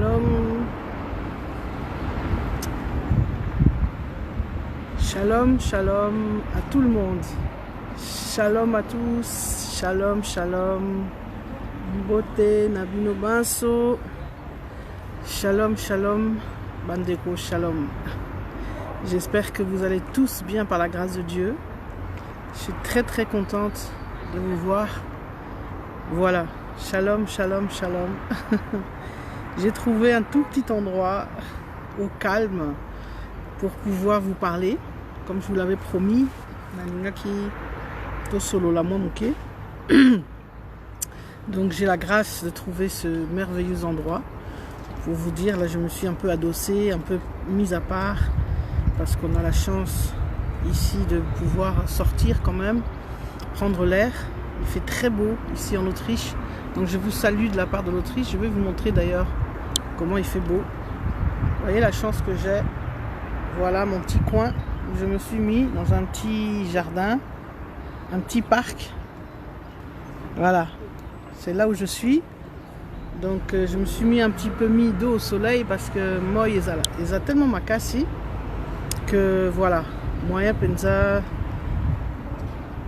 Shalom. Shalom, shalom à tout le monde. Shalom à tous. Shalom, shalom. Beauté, Nabino Banso. Shalom, shalom. Bandeko, shalom. J'espère que vous allez tous bien par la grâce de Dieu. Je suis très contente de vous voir. Voilà. Shalom, shalom, shalom. J'ai trouvé un tout petit endroit au calme pour pouvoir vous parler, comme je vous l'avais promis. Donc j'ai la grâce de trouver ce merveilleux endroit. Pour vous dire, là je me suis un peu adossée, un peu mise à part, parce qu'on a la chance ici de pouvoir sortir quand même, prendre l'air. Il fait très beau ici en Autriche. Donc je vous salue de la part de l'Autriche. Je vais vous montrer d'ailleurs comment il fait beau. Vous voyez la chance que j'ai. Voilà mon petit coin où je me suis mis dans un petit jardin, un petit parc. Voilà, c'est là où je suis. Donc je me suis mis un petit peu mis d'eau au soleil parce que moi ils a tellement macassi que voilà, moyen penza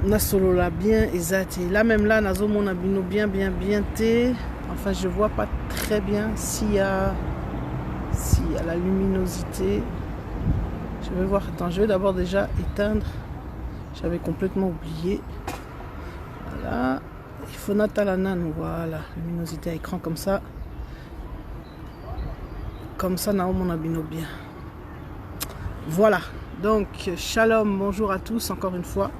na solo la bien ezati. Là même là nazo mon abino bien té. Enfin je vois pas très bien s'il y a la luminosité. Je vais voir. Attends, je vais d'abord déjà éteindre. J'avais complètement oublié. Voilà. Il faut natalanan. Voilà. Luminosité à écran comme ça. Comme ça, Nao mon abino bien. Voilà. Donc, shalom, bonjour à tous encore une fois.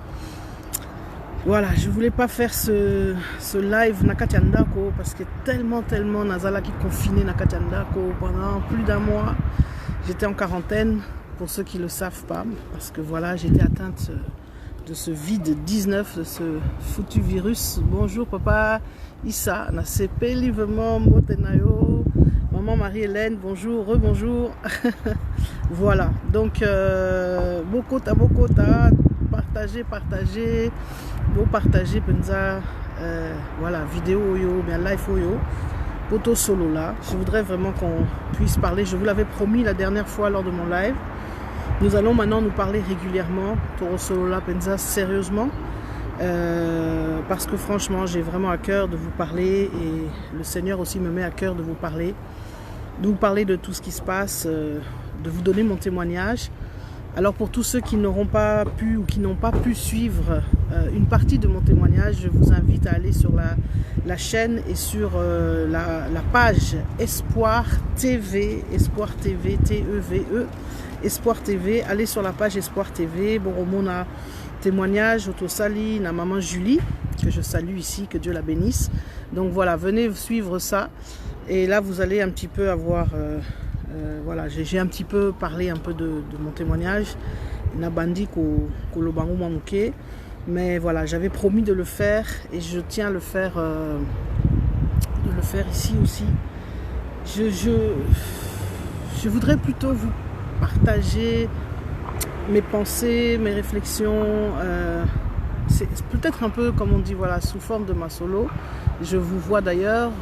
Voilà, je voulais pas faire ce live Nakatiandako parce que tellement Nazala qui confiné Nakatiandako pendant plus d'un mois. J'étais en quarantaine, pour ceux qui ne le savent pas, parce que voilà, j'étais atteinte de ce vide-19, de ce foutu virus. Bonjour papa Issa, Nasepe livrement Mbotenayo, maman Marie-Hélène, bonjour, rebonjour. Voilà, donc Bokota, partagez, vous partagez Penza, voilà, vidéo yo, bien live yo, poto solo là. Je voudrais vraiment qu'on puisse parler. Je vous l'avais promis la dernière fois lors de mon live. Nous allons maintenant nous parler régulièrement, Toro solo là, Penza, sérieusement, parce que franchement, j'ai vraiment à cœur de vous parler et le Seigneur aussi me met à cœur de vous parler de tout ce qui se passe, de vous donner mon témoignage. Alors pour tous ceux qui n'auront pas pu ou qui n'ont pas pu suivre une partie de mon témoignage, je vous invite à aller sur la chaîne et sur la page Espoir TV, T-E-V-E, Espoir TV. Allez sur la page Espoir TV. Bon, on a témoignage, Autosali, na maman Julie, que je salue ici, que Dieu la bénisse. Donc voilà, venez suivre ça. Et là, vous allez un petit peu avoir... voilà, j'ai un petit peu parlé un peu de mon témoignage. Nabandi Kolobango manqué. Mais voilà, j'avais promis de le faire et je tiens à le faire, ici aussi. Je voudrais plutôt vous partager mes pensées, mes réflexions. C'est peut-être un peu, comme on dit, voilà, sous forme de ma solo. Je vous vois d'ailleurs.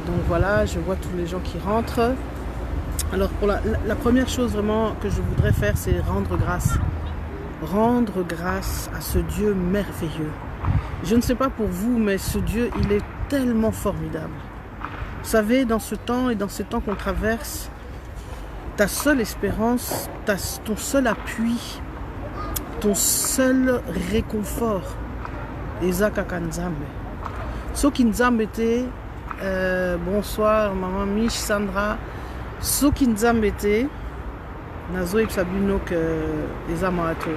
Donc voilà, je vois tous les gens qui rentrent. Alors pour la première chose vraiment que je voudrais faire, c'est rendre grâce. Rendre grâce à ce Dieu merveilleux. Je ne sais pas pour vous, mais ce Dieu, il est tellement formidable. Vous savez, dans ce temps et dans ces temps qu'on traverse, ta seule espérance, ton seul appui, ton seul réconfort, Ezakaka Nzambe. Soki Nzambe était, bonsoir maman Mich, Sandra. Soki Nzambe te nazo ibsabino que les amato.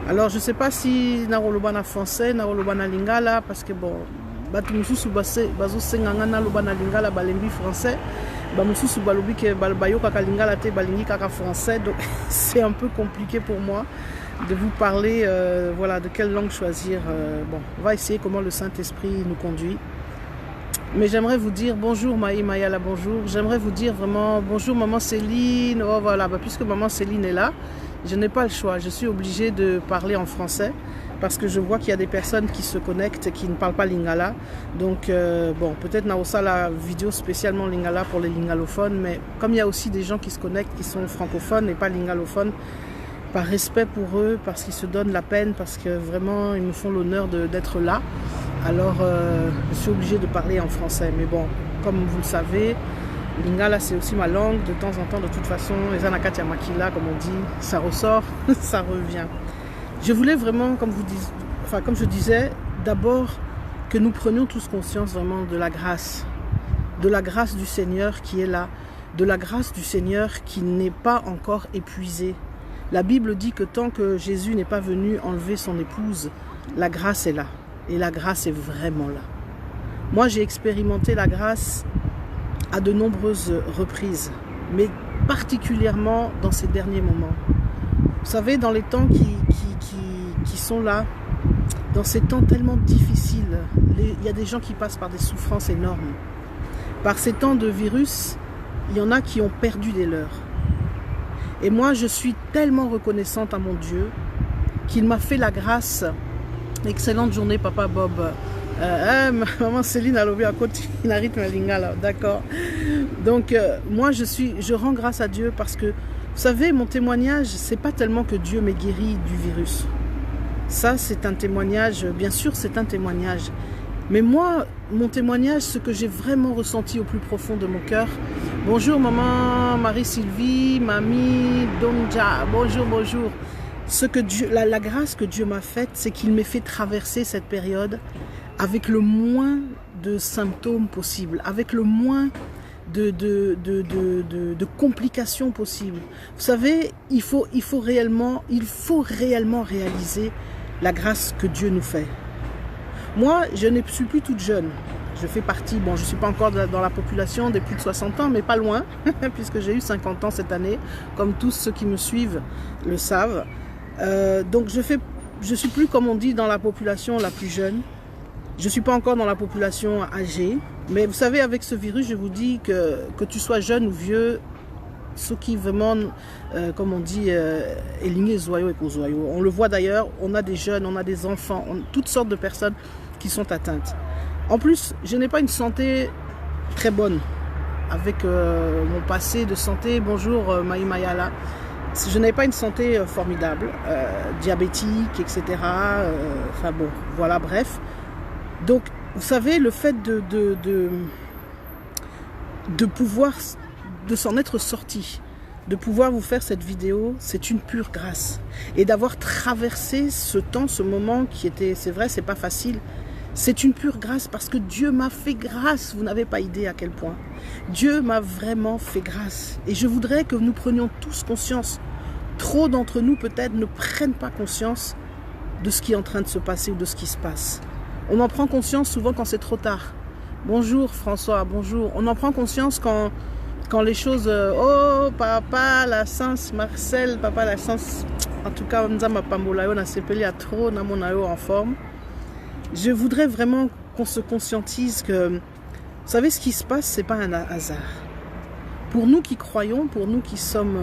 Alors je sais pas si naroloba na français, naroloba na lingala, parce que bon, batu mususu bazo senganga na loba na lingala balembi français, ba mususu balobi ke balbayo kaka lingala te balingi kaka français, donc c'est un peu compliqué pour moi de vous parler, voilà, de quelle langue choisir. Bon, on va essayer comment le Saint-Esprit nous conduit. Mais j'aimerais vous dire bonjour Mayala, bonjour. J'aimerais vous dire vraiment bonjour maman Céline. Oh voilà, puisque maman Céline est là, je n'ai pas le choix. Je suis obligée de parler en français. parce que je vois qu'il y a des personnes qui se connectent et qui ne parlent pas lingala. Donc, bon, peut-être n'a aussi la vidéo spécialement lingala pour les lingalophones, mais comme il y a aussi des gens qui se connectent, qui sont francophones et pas lingalophones, par respect pour eux, parce qu'ils se donnent la peine, parce que vraiment, ils me font l'honneur d'être là. Alors, je suis obligée de parler en français. Mais bon, comme vous le savez, lingala, c'est aussi ma langue. De temps en temps, de toute façon, les anakatia makila, comme on dit, ça ressort, ça revient. Je voulais vraiment, comme je disais, d'abord que nous prenions tous conscience vraiment de la grâce du Seigneur qui est là, de la grâce du Seigneur qui n'est pas encore épuisée. La Bible dit que tant que Jésus n'est pas venu enlever son épouse, la grâce est là. Et la grâce est vraiment là. Moi, j'ai expérimenté la grâce à de nombreuses reprises, mais particulièrement dans ces derniers moments. Vous savez, dans les temps qui sont là, dans ces temps tellement difficiles, il y a des gens qui passent par des souffrances énormes. Par ces temps de virus, il y en a qui ont perdu des leurs. Et moi, je suis tellement reconnaissante à mon Dieu qu'il m'a fait la grâce. Excellente journée, Papa Bob. Maman Céline a levé à côté, il a rythme lingala, d'accord. Donc, moi, je rends grâce à Dieu parce que, vous savez, mon témoignage, c'est pas tellement que Dieu m'ait guéri du virus. Ça, c'est un témoignage, bien sûr, c'est un témoignage. Mais moi, mon témoignage, ce que j'ai vraiment ressenti au plus profond de mon cœur. Bonjour maman, Marie-Sylvie, mamie, Donja, bonjour, bonjour. La grâce que Dieu m'a faite, c'est qu'il m'ait fait traverser cette période avec le moins de symptômes possibles, avec le moins de complications possibles. Vous savez, il faut réellement réaliser la grâce que Dieu nous fait. Moi, je ne suis plus toute jeune. Je fais partie, bon, je ne suis pas encore dans la population des plus de 60 ans, mais pas loin, puisque j'ai eu 50 ans cette année, comme tous ceux qui me suivent le savent. Donc, je suis plus, comme on dit, dans la population la plus jeune. Je ne suis pas encore dans la population âgée. Mais vous savez, avec ce virus, je vous dis que tu sois jeune ou vieux, ce qui vraiment, comme on dit, est ligné zoyo et zoyo. On le voit d'ailleurs, on a des jeunes, on a des enfants, toutes sortes de personnes qui sont atteintes. En plus, je n'ai pas une santé très bonne avec mon passé de santé. Bonjour Maï Mayala. Je n'avais pas une santé formidable, diabétique, etc. Enfin bon, voilà, bref. Donc, vous savez, le fait de pouvoir, de s'en être sorti, de pouvoir vous faire cette vidéo, c'est une pure grâce. Et d'avoir traversé ce temps, ce moment qui était, c'est vrai, c'est pas facile. C'est une pure grâce parce que Dieu m'a fait grâce. Vous n'avez pas idée à quel point. Dieu m'a vraiment fait grâce. Et je voudrais que nous prenions tous conscience. Trop d'entre nous peut-être ne prennent pas conscience de ce qui est en train de se passer ou de ce qui se passe. On en prend conscience souvent quand c'est trop tard. Bonjour François, bonjour. On en prend conscience quand les choses... oh, papa, la sens, Marcel, papa, la sens... En tout cas, on a s'appelé à trop, en forme. Je voudrais vraiment qu'on se conscientise que, vous savez, ce qui se passe, ce n'est pas un hasard. Pour nous qui croyons, pour nous qui sommes,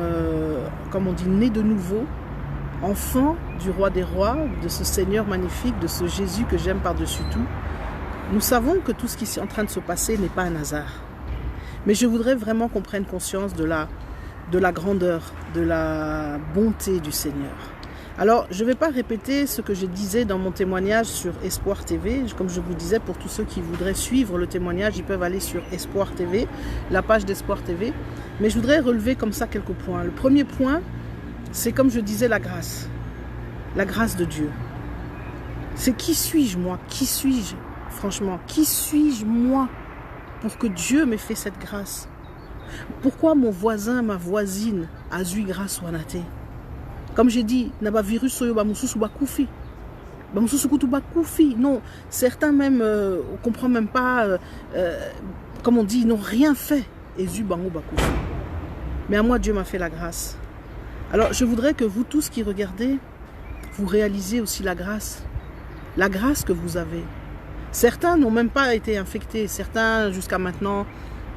comme on dit, nés de nouveau, enfants du roi des rois, de ce Seigneur magnifique, de ce Jésus que j'aime par-dessus tout, nous savons que tout ce qui est en train de se passer n'est pas un hasard. Mais je voudrais vraiment qu'on prenne conscience de la grandeur, de la bonté du Seigneur. Alors, je ne vais pas répéter ce que je disais dans mon témoignage sur Espoir TV. Comme je vous disais, pour tous ceux qui voudraient suivre le témoignage, ils peuvent aller sur Espoir TV, la page d'Espoir TV. Mais je voudrais relever comme ça quelques points. Le premier point, c'est comme je disais, la grâce. La grâce de Dieu. C'est qui suis-je moi? Qui suis-je? Franchement, qui suis-je moi pour que Dieu m'ait fait cette grâce? Pourquoi mon voisin, ma voisine a eu grâce ou anaté? Comme j'ai dit, naba virus soyo ba mususu ba koufi. Ba mususu kutu ba koufi. Non, certains même on comprend même pas comme on dit, ils n'ont rien fait et zu bango ba koufi. Mais à moi Dieu m'a fait la grâce. Alors, je voudrais que vous tous qui regardez, vous réalisez aussi la grâce que vous avez. Certains n'ont même pas été infectés, certains jusqu'à maintenant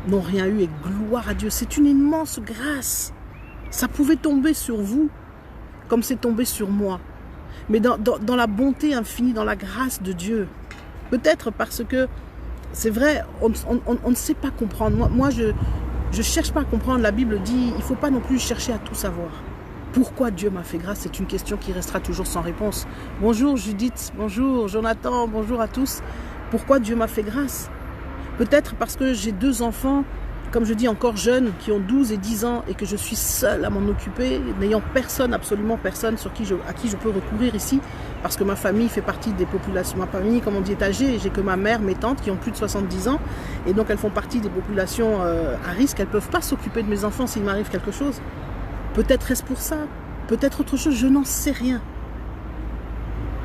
n'ont rien eu et gloire à Dieu. C'est une immense grâce. Ça pouvait tomber sur vous comme c'est tombé sur moi. mais dans la bonté infinie, dans la grâce de Dieu. Peut-être parce que, c'est vrai, on ne sait pas comprendre. Moi je ne cherche pas à comprendre. La Bible dit, il ne faut pas non plus chercher à tout savoir. Pourquoi Dieu m'a fait grâce? C'est une question qui restera toujours sans réponse. Bonjour Judith, bonjour Jonathan, bonjour à tous. Pourquoi Dieu m'a fait grâce? Peut-être parce que j'ai 2 enfants, comme je dis, encore jeunes, qui ont 12 et 10 ans, et que je suis seule à m'en occuper, n'ayant personne, absolument personne à qui je peux recourir ici, parce que ma famille fait partie des populations, ma famille, comme on dit, est âgée, et j'ai que ma mère, mes tantes, qui ont plus de 70 ans, et donc elles font partie des populations à risque, elles ne peuvent pas s'occuper de mes enfants s'il m'arrive quelque chose. Peut-être est-ce pour ça, peut-être autre chose, je n'en sais rien.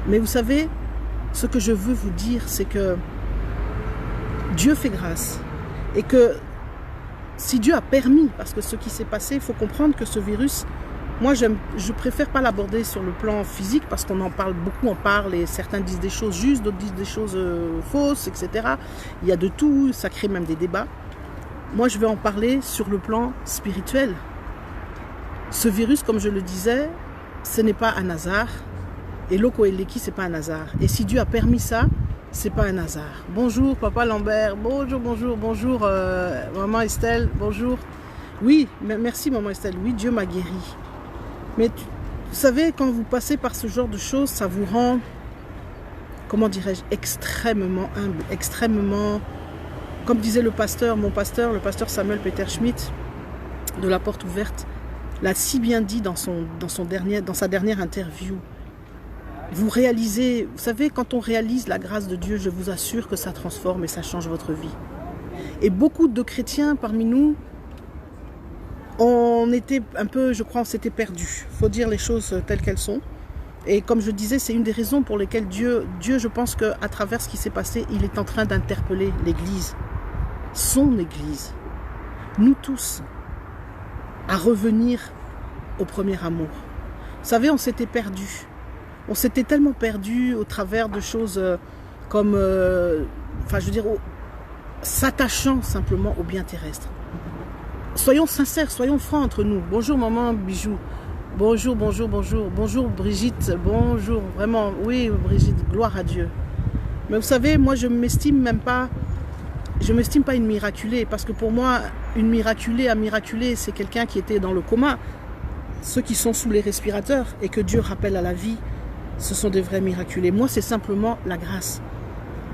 Mais vous savez, ce que je veux vous dire, c'est que Dieu fait grâce. Et que si Dieu a permis, parce que ce qui s'est passé, il faut comprendre que ce virus, moi je préfère pas l'aborder sur le plan physique, parce qu'on en parle beaucoup, on parle, et certains disent des choses justes, d'autres disent des choses fausses, etc. Il y a de tout, ça crée même des débats. Moi je vais en parler sur le plan spirituel. Ce virus, comme je le disais, ce n'est pas un hasard. Et Loko Eleki, ce n'est pas un hasard. Et si Dieu a permis ça, ce n'est pas un hasard. Bonjour Papa Lambert, bonjour, bonjour, bonjour Maman Estelle, bonjour. Oui, merci Maman Estelle, oui, Dieu m'a guéri. Mais vous savez, quand vous passez par ce genre de choses, ça vous rend, comment dirais-je, extrêmement humble, extrêmement, comme disait le pasteur, mon pasteur, le pasteur Samuel Peter Schmidt, de la Porte Ouverte, l'a si bien dit dans sa dernière interview. Vous réalisez, vous savez, quand on réalise la grâce de Dieu, je vous assure que ça transforme et ça change votre vie. Et beaucoup de chrétiens parmi nous, on était un peu, je crois, on s'était perdus. Il faut dire les choses telles qu'elles sont. Et comme je disais, c'est une des raisons pour lesquelles Dieu, je pense qu'à travers ce qui s'est passé, il est en train d'interpeller l'Église, son Église, nous tous, à revenir au premier amour. Vous savez, on s'était perdus. On s'était tellement perdu au travers de choses comme, enfin je veux dire, s'attachant simplement au bien terrestre. Soyons sincères, soyons francs entre nous. Bonjour maman Bijou, bonjour, bonjour, bonjour, bonjour Brigitte, bonjour, vraiment, oui Brigitte, gloire à Dieu. Mais vous savez, moi je ne m'estime même pas, je ne m'estime pas une miraculée, parce que pour moi, une miraculée, un miraculé, c'est quelqu'un qui était dans le coma, ceux qui sont sous les respirateurs et que Dieu rappelle à la vie. Ce sont des vrais miraculés. Moi, c'est simplement la grâce.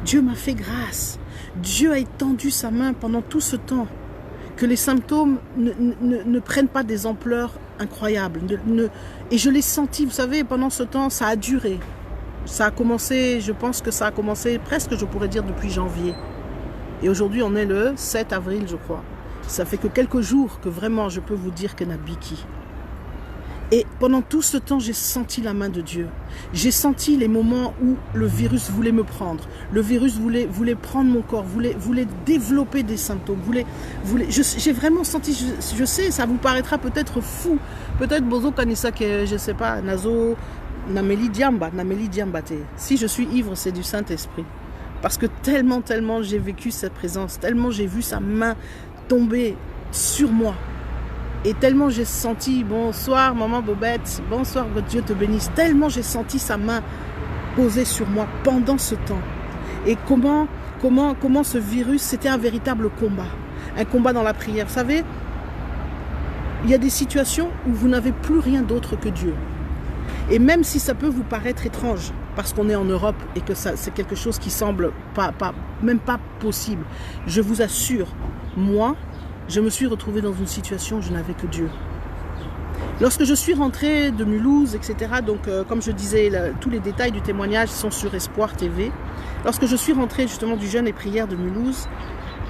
Dieu m'a fait grâce. Dieu a étendu sa main pendant tout ce temps. Que les symptômes ne prennent pas des ampleurs incroyables. Et je l'ai senti, vous savez, pendant ce temps, ça a duré. Ça a commencé, je pense que ça a commencé presque, je pourrais dire, depuis janvier. Et aujourd'hui, on est le 7 avril, je crois. Ça fait que quelques jours que vraiment, je peux vous dire que Nabiki. Et pendant tout ce temps, j'ai senti la main de Dieu. J'ai senti les moments où le virus voulait me prendre. Le virus voulait prendre mon corps, voulait développer des symptômes. J'ai vraiment senti, je sais, ça vous paraîtra peut-être fou. Peut-être Bozo Kanissa, que je ne sais pas, Nazo, Nameli Diambate. Si je suis ivre, c'est du Saint-Esprit. Parce que tellement j'ai vécu cette présence, tellement j'ai vu sa main tomber sur moi. Et tellement j'ai senti, bonsoir maman Bobette, bonsoir, que Dieu te bénisse. Tellement j'ai senti sa main posée sur moi pendant ce temps. Et comment ce virus, c'était un véritable combat. Un combat dans la prière. Vous savez, il y a des situations où vous n'avez plus rien d'autre que Dieu. Et même si ça peut vous paraître étrange, parce qu'on est en Europe et que c'est quelque chose qui semble même pas possible, je vous assure, moi, je me suis retrouvée dans une situation où je n'avais que Dieu. Lorsque je suis rentrée de Mulhouse, etc., donc comme je disais, tous les détails du témoignage sont sur Espoir TV. Lorsque je suis rentrée justement du jeûne et prière de Mulhouse,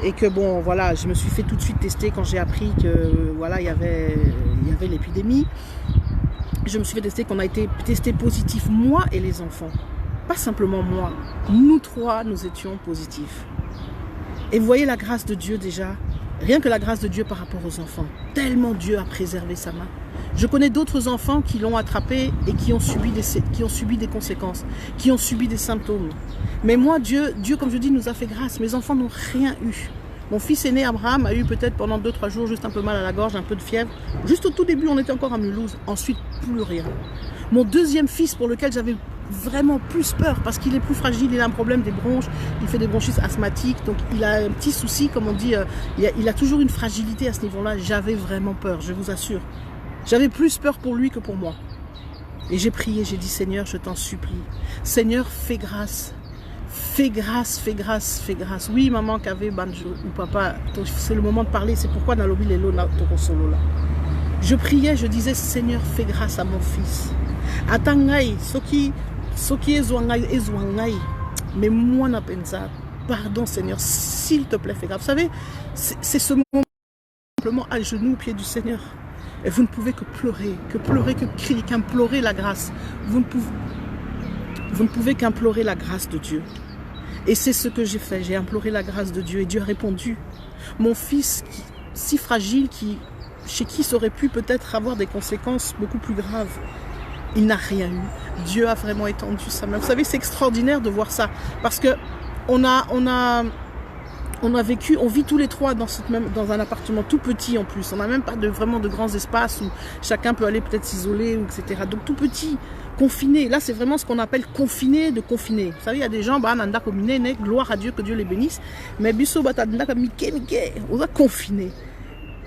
et que bon, voilà, je me suis fait tout de suite tester quand j'ai appris que voilà, il y avait l'épidémie. Je me suis fait tester, qu'on a été testé positif, moi et les enfants. Pas simplement moi, nous trois, nous étions positifs. Et vous voyez la grâce de Dieu déjà. Rien que la grâce de Dieu par rapport aux enfants. Tellement Dieu a préservé sa main. Je connais d'autres enfants qui l'ont attrapé et qui ont subi des conséquences, qui ont subi des symptômes. Mais moi, Dieu, comme je dis, nous a fait grâce. Mes enfants n'ont rien eu. Mon fils aîné, Abraham, a eu peut-être pendant 2-3 jours juste un peu mal à la gorge, un peu de fièvre. Juste au tout début, on était encore à Mulhouse. Ensuite, plus rien. Mon deuxième fils, pour lequel j'avais vraiment plus peur, parce qu'il est plus fragile, il a un problème des bronches, il fait des bronchites asthmatiques, donc il a un petit souci, comme on dit, il a toujours une fragilité à ce niveau-là. J'avais vraiment peur, je vous assure. J'avais plus peur pour lui que pour moi. Et j'ai prié, j'ai dit, Seigneur, je t'en supplie. Seigneur, fais grâce. Fais grâce, fais grâce, fais grâce. Oui, maman, qu'avait banjo ou papa, c'est le moment de parler, c'est pourquoi dans l'obi lelo na toko solo là. Je priais, je disais, Seigneur, fais grâce à mon fils. Atangai, soki ezwangai, mais moi n'a pas ça. Pardon, Seigneur, s'il te plaît, fais grâce. Vous savez, c'est ce moment simplement à genoux au pied du Seigneur. Et vous ne pouvez que pleurer, que crier, qu'implorer la grâce. Vous ne pouvez qu'implorer la grâce de Dieu. Et c'est ce que j'ai fait. J'ai imploré la grâce de Dieu et Dieu a répondu. Mon fils, si fragile, chez qui ça aurait pu peut-être avoir des conséquences beaucoup plus graves, il n'a rien eu. Dieu a vraiment étendu sa main. Vous savez, c'est extraordinaire de voir ça. Parce que on vit tous les trois dans un appartement tout petit en plus. On n'a même pas vraiment de grands espaces où chacun peut aller peut-être s'isoler, etc. Donc tout petit, confiné. Là, c'est vraiment ce qu'on appelle confiné de confiné. Vous savez, il y a des gens, gloire à Dieu, que Dieu les bénisse. Mais on a confiné.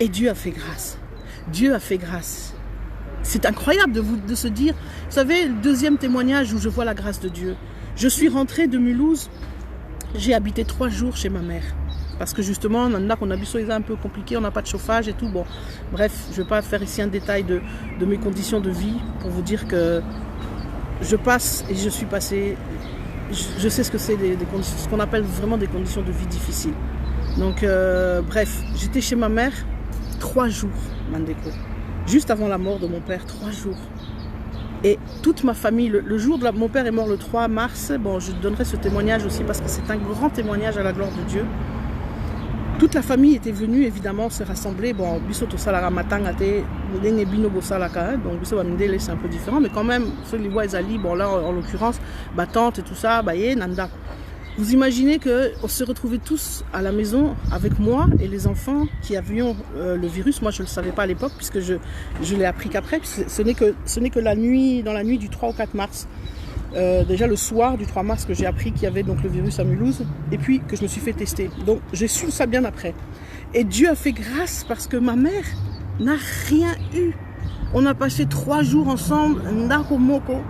Et Dieu a fait grâce. Dieu a fait grâce. C'est incroyable de se dire, vous savez, le deuxième témoignage où je vois la grâce de Dieu. Je suis rentrée de Mulhouse, j'ai habité 3 jours chez ma mère. Parce que justement, on a habité un peu compliqué, on n'a pas de chauffage et tout. Bon, bref, je ne vais pas faire ici un détail de mes conditions de vie pour vous dire que je passe et je suis passée. Je sais ce que c'est ce qu'on appelle vraiment des conditions de vie difficiles. Donc, bref, j'étais chez ma mère 3 jours, Mandeko. Juste avant la mort de mon père, 3 jours. Et toute ma famille, le jour de mon père est mort le 3 mars, bon, je donnerai ce témoignage aussi parce que c'est un grand témoignage à la gloire de Dieu. Toute la famille était venue, évidemment, se rassembler. Bon, Bisoto Salara Matangate, Bino Bosalaka, donc Biso Bamdele, c'est un peu différent, mais quand même, ceux les voix Ezali, bon là, en l'occurrence, tante et tout ça, Baye, Nanda. Vous imaginez qu'on se retrouvait tous à la maison avec moi et les enfants qui avions le virus. Moi, je ne le savais pas à l'époque puisque je l'ai appris qu'après. Ce n'est que la nuit, dans la nuit du 3 au 4 mars. Déjà le soir du 3 mars que j'ai appris qu'il y avait donc le virus à Mulhouse et puis que je me suis fait tester. Donc j'ai su ça bien après. Et Dieu a fait grâce parce que ma mère n'a rien eu. On a passé 3 jours ensemble, Ndakomoko,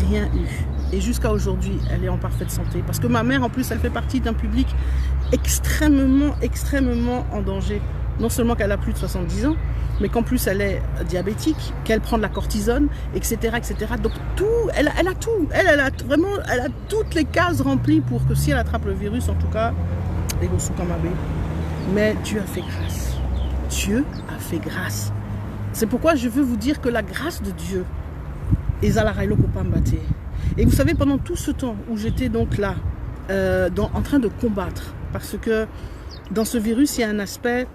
rien eu. Et jusqu'à aujourd'hui, elle est en parfaite santé. Parce que ma mère, en plus, elle fait partie d'un public extrêmement en danger. Non seulement qu'elle a plus de 70 ans, mais qu'en plus elle est diabétique, qu'elle prend de la cortisone, etc. etc. Donc tout, elle a tout. Elle a toutes les cases remplies pour que si elle attrape le virus, en tout cas, elle est sous Kamabe. Mais Dieu a fait grâce. Dieu a fait grâce. C'est pourquoi je veux vous dire que la grâce de Dieu est à la Railo Kopambate. Et vous savez, pendant tout ce temps où j'étais donc là, en train de combattre, parce que dans ce virus, il y a un aspect,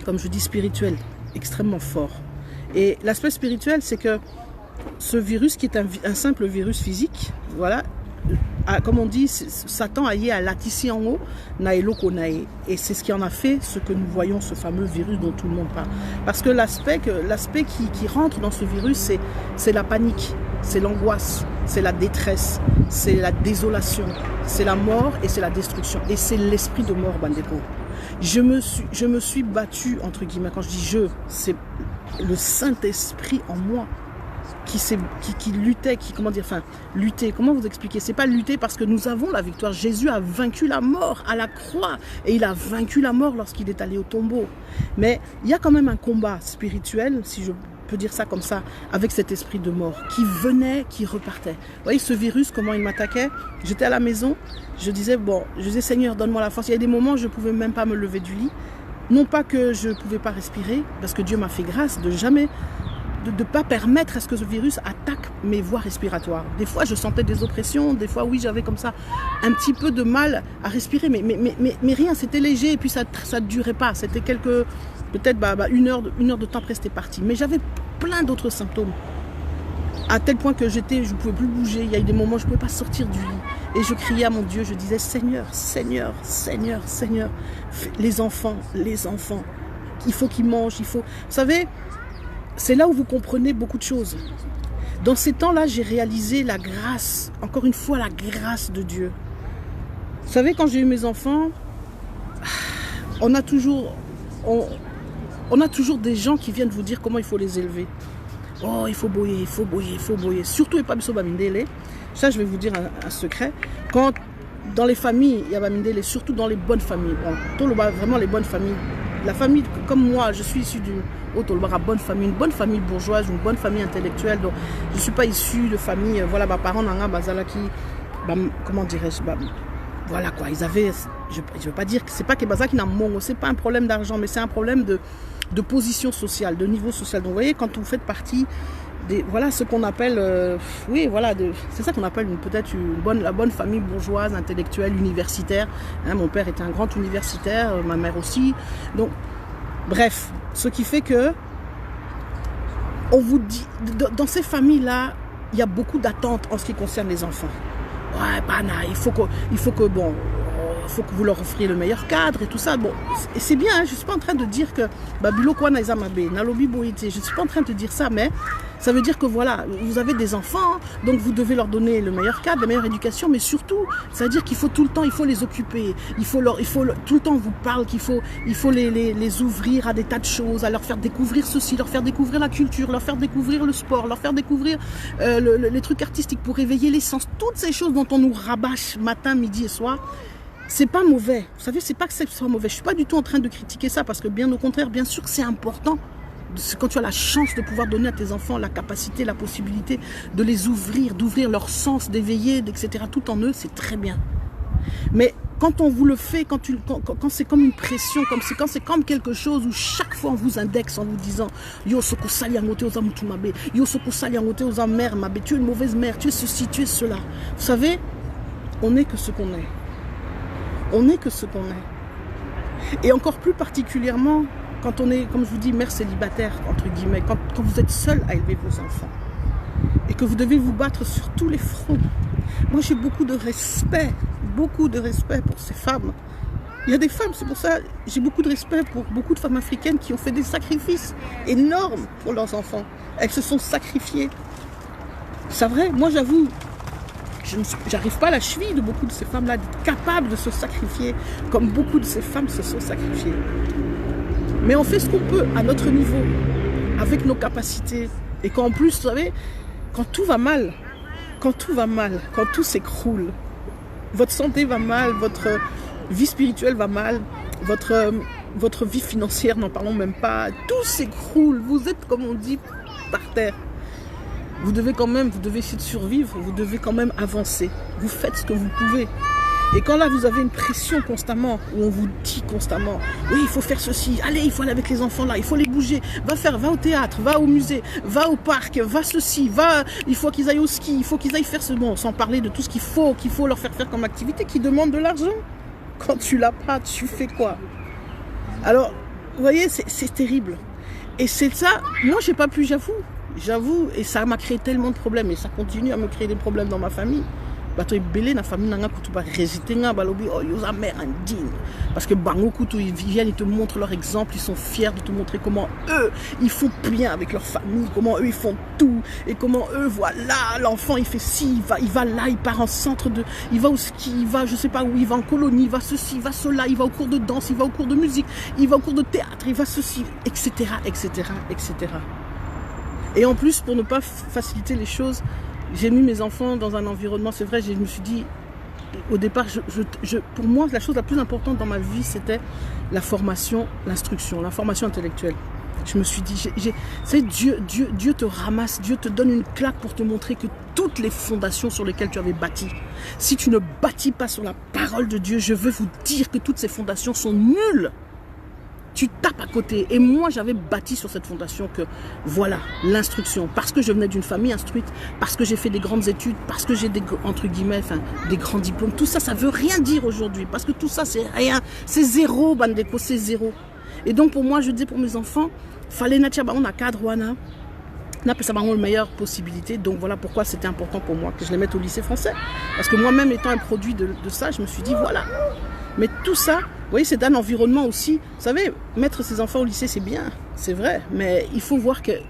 comme je dis, spirituel, extrêmement fort. Et l'aspect spirituel, c'est que ce virus, qui est un simple virus physique, voilà, comme on dit, Satan a lié à l'atissi en haut, naeloko nae. Et c'est ce qui en a fait ce que nous voyons, ce fameux virus dont tout le monde parle. Parce que l'aspect qui rentre dans ce virus, c'est la panique, c'est l'angoisse, c'est la détresse, c'est la désolation, c'est la mort et c'est la destruction. Et c'est l'esprit de mort, Bandeko. Je me suis battue, entre guillemets, quand je dis je, c'est le Saint-Esprit en moi qui luttait, lutter, comment vous expliquer? C'est pas lutter parce que nous avons la victoire. Jésus a vaincu la mort à la croix et il a vaincu la mort lorsqu'il est allé au tombeau. Mais il y a quand même un combat spirituel, si je peux dire ça comme ça, avec cet esprit de mort qui venait, qui repartait. Vous voyez ce virus, comment il m'attaquait? J'étais à la maison, je disais Seigneur, donne-moi la force. Il y a des moments où je ne pouvais même pas me lever du lit. Non pas que je ne pouvais pas respirer, parce que Dieu m'a fait grâce de jamais, de ne pas permettre à ce que ce virus attaque mes voies respiratoires. Des fois, je sentais des oppressions, des fois, oui, j'avais comme ça un petit peu de mal à respirer, mais rien, c'était léger, et puis ça ne durait pas. C'était peut-être une heure de temps après, c'était parti. Mais j'avais plein d'autres symptômes, à tel point que je ne pouvais plus bouger. Il y a eu des moments où je ne pouvais pas sortir du lit. Et je criais à mon Dieu, je disais, Seigneur, Seigneur, Seigneur, Seigneur, les enfants, il faut qu'ils mangent, il faut... Vous savez, c'est là où vous comprenez beaucoup de choses. Dans ces temps-là, j'ai réalisé la grâce, encore une fois, la grâce de Dieu. Vous savez, quand j'ai eu mes enfants, on a toujours des gens qui viennent vous dire comment il faut les élever. Oh, il faut boyer, il faut boyer, il faut boyer. Surtout, et pas biso bamindele. Ça, je vais vous dire un secret. Quand dans les familles, il y a bamindele, surtout dans les bonnes familles. Bon, vraiment les bonnes familles. La famille, comme moi, je suis issue d'une bonne famille, une bonne famille bourgeoise, une bonne famille intellectuelle. Donc, je ne suis pas issue de famille. Voilà, mes parents n'ont pas qui, comment dirais-je, voilà quoi. Ils avaient, je ne veux pas dire que c'est pas que Baza qui n'a mon, c'est pas un problème d'argent, mais c'est un problème de position sociale, de niveau social. Donc, vous voyez, quand vous faites partie des, voilà, ce qu'on appelle, oui, voilà, c'est ça qu'on appelle peut-être la bonne famille bourgeoise, intellectuelle, universitaire. Hein, mon père était un grand universitaire, ma mère aussi. Donc, bref, ce qui fait que, on vous dit, dans ces familles-là, il y a beaucoup d'attentes en ce qui concerne les enfants. Ouais, bana, il faut que vous leur offriez le meilleur cadre et tout ça. Bon, et c'est bien, hein, je ne suis pas en train de dire que Babilo kwa na izamabe, na lobi boité, je ne suis pas en train de dire ça, mais ça veut dire que voilà, vous avez des enfants, donc vous devez leur donner le meilleur cadre, la meilleure éducation, mais surtout, ça veut dire qu'il faut tout le temps, il faut les occuper, tout le temps on vous parle qu'il faut les ouvrir à des tas de choses, à leur faire découvrir ceci, leur faire découvrir la culture, leur faire découvrir le sport, leur faire découvrir les trucs artistiques pour éveiller les sens, toutes ces choses dont on nous rabâche matin, midi et soir. C'est pas mauvais, vous savez, c'est pas que c'est mauvais, je suis pas du tout en train de critiquer ça, parce que bien au contraire, bien sûr que c'est important. Quand tu as la chance de pouvoir donner à tes enfants la capacité, la possibilité de les ouvrir, d'ouvrir leur sens, d'éveiller, etc., tout en eux, c'est très bien. Mais quand on vous le fait, quand c'est comme une pression, quand c'est comme quelque chose où chaque fois on vous indexe en vous disant yo soko sali angote aux amutumabe, yo soko sali angote aux mère mabe, tu es une mauvaise mère, tu es ceci, tu es cela. Vous savez, on n'est que ce qu'on est. On n'est que ce qu'on est. Et encore plus particulièrement quand on est, comme je vous dis, mère célibataire, entre guillemets, quand vous êtes seul à élever vos enfants et que vous devez vous battre sur tous les fronts. Moi, j'ai beaucoup de respect pour ces femmes. Il y a des femmes, c'est pour ça, j'ai beaucoup de respect pour beaucoup de femmes africaines qui ont fait des sacrifices énormes pour leurs enfants. Elles se sont sacrifiées. C'est vrai, moi j'avoue, j'arrive pas à la cheville de beaucoup de ces femmes-là d'être capables de se sacrifier comme beaucoup de ces femmes se sont sacrifiées. Mais on fait ce qu'on peut à notre niveau, avec nos capacités. Et qu'en plus, vous savez, quand tout va mal, quand tout s'écroule, votre santé va mal, votre vie spirituelle va mal, votre vie financière, n'en parlons même pas, tout s'écroule, vous êtes, comme on dit, par terre. Vous devez essayer de survivre, vous devez quand même avancer. Vous faites ce que vous pouvez. Et quand là, vous avez une pression constamment, où on vous dit constamment, oui, il faut faire ceci, allez, il faut aller avec les enfants là, il faut les bouger, va au théâtre, va au musée, va au parc, va ceci, il faut qu'ils aillent au ski, il faut qu'ils aillent faire ce bon, sans parler de tout ce qu'il faut leur faire faire comme activité qui demande de l'argent. Quand tu l'as pas, tu fais quoi? Alors, vous voyez, c'est terrible. Et c'est ça, moi, j'ai pas pu, j'avoue, et ça m'a créé tellement de problèmes, et ça continue à me créer des problèmes dans ma famille. Bato belé na famille nanga kutu ba résister nga balobi oh yosa mère indigne parce que bango kutu ils viennent, ils te montrent leur exemple, ils sont fiers de te montrer comment eux ils font bien avec leur famille, comment eux ils font tout et comment eux voilà l'enfant il fait ci, il va là, il part en centre de, il va au ski, il va je sais pas où, il va en colonie, il va ceci, il va cela, il va au cours de danse, il va au cours de musique, il va au cours de théâtre, il va ceci, etc. Et en plus pour ne pas faciliter les choses, j'ai mis mes enfants dans un environnement, c'est vrai, je me suis dit, au départ, pour moi, la chose la plus importante dans ma vie, c'était la formation, l'instruction, la formation intellectuelle. Je me suis dit, Dieu te ramasse, Dieu te donne une claque pour te montrer que toutes les fondations sur lesquelles tu avais bâti, si tu ne bâtis pas sur la parole de Dieu, je veux vous dire que toutes ces fondations sont nulles. Tu tapes à côté. Et moi, j'avais bâti sur cette fondation que, voilà, l'instruction. Parce que je venais d'une famille instruite, parce que j'ai fait des grandes études, parce que j'ai des, entre guillemets, des grands diplômes. Tout ça, ça veut rien dire aujourd'hui. Parce que tout ça, c'est rien. C'est zéro, Bandeko, c'est zéro. Et donc, pour moi, je dis pour mes enfants, fallait natia ba on a cadre wana. n'a pas la meilleure possibilité. Donc voilà pourquoi c'était important pour moi que je les mette au lycée français. Parce que moi-même étant un produit de ça, je me suis dit voilà. Mais tout ça, vous voyez, c'est un environnement aussi. Vous savez, mettre ses enfants au lycée, c'est bien, c'est vrai. Mais il faut voir qu'il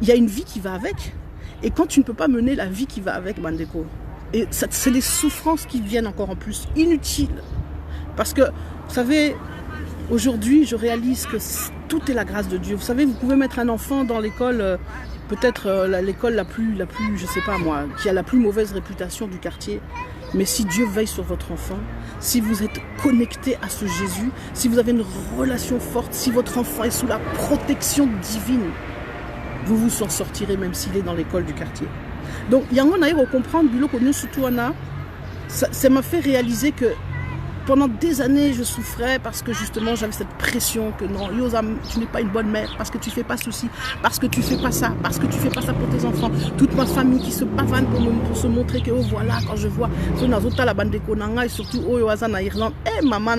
y a une vie qui va avec. Et quand tu ne peux pas mener la vie qui va avec, Bandeko, et c'est des souffrances qui viennent encore en plus, inutiles. Parce que, vous savez, aujourd'hui, je réalise que tout est la grâce de Dieu. Vous savez, vous pouvez mettre un enfant dans l'école, peut-être l'école la plus, je sais pas moi, qui a la plus mauvaise réputation du quartier. Mais si Dieu veille sur votre enfant, si vous êtes connecté à ce Jésus, si vous avez une relation forte, si votre enfant est sous la protection divine, vous vous en sortirez même s'il est dans l'école du quartier. Donc, il y a un comprendre, ça m'a fait réaliser que pendant des années, je souffrais parce que justement, j'avais cette pression que non, Yosam, tu n'es pas une bonne mère, parce que tu ne fais pas ceci, parce que tu ne fais pas ça, parce que tu ne fais pas ça pour tes enfants. Toute ma famille qui se pavane pour se montrer que, oh voilà, quand je vois, la bande de et surtout, oh, Yoazan en Irlande, maman,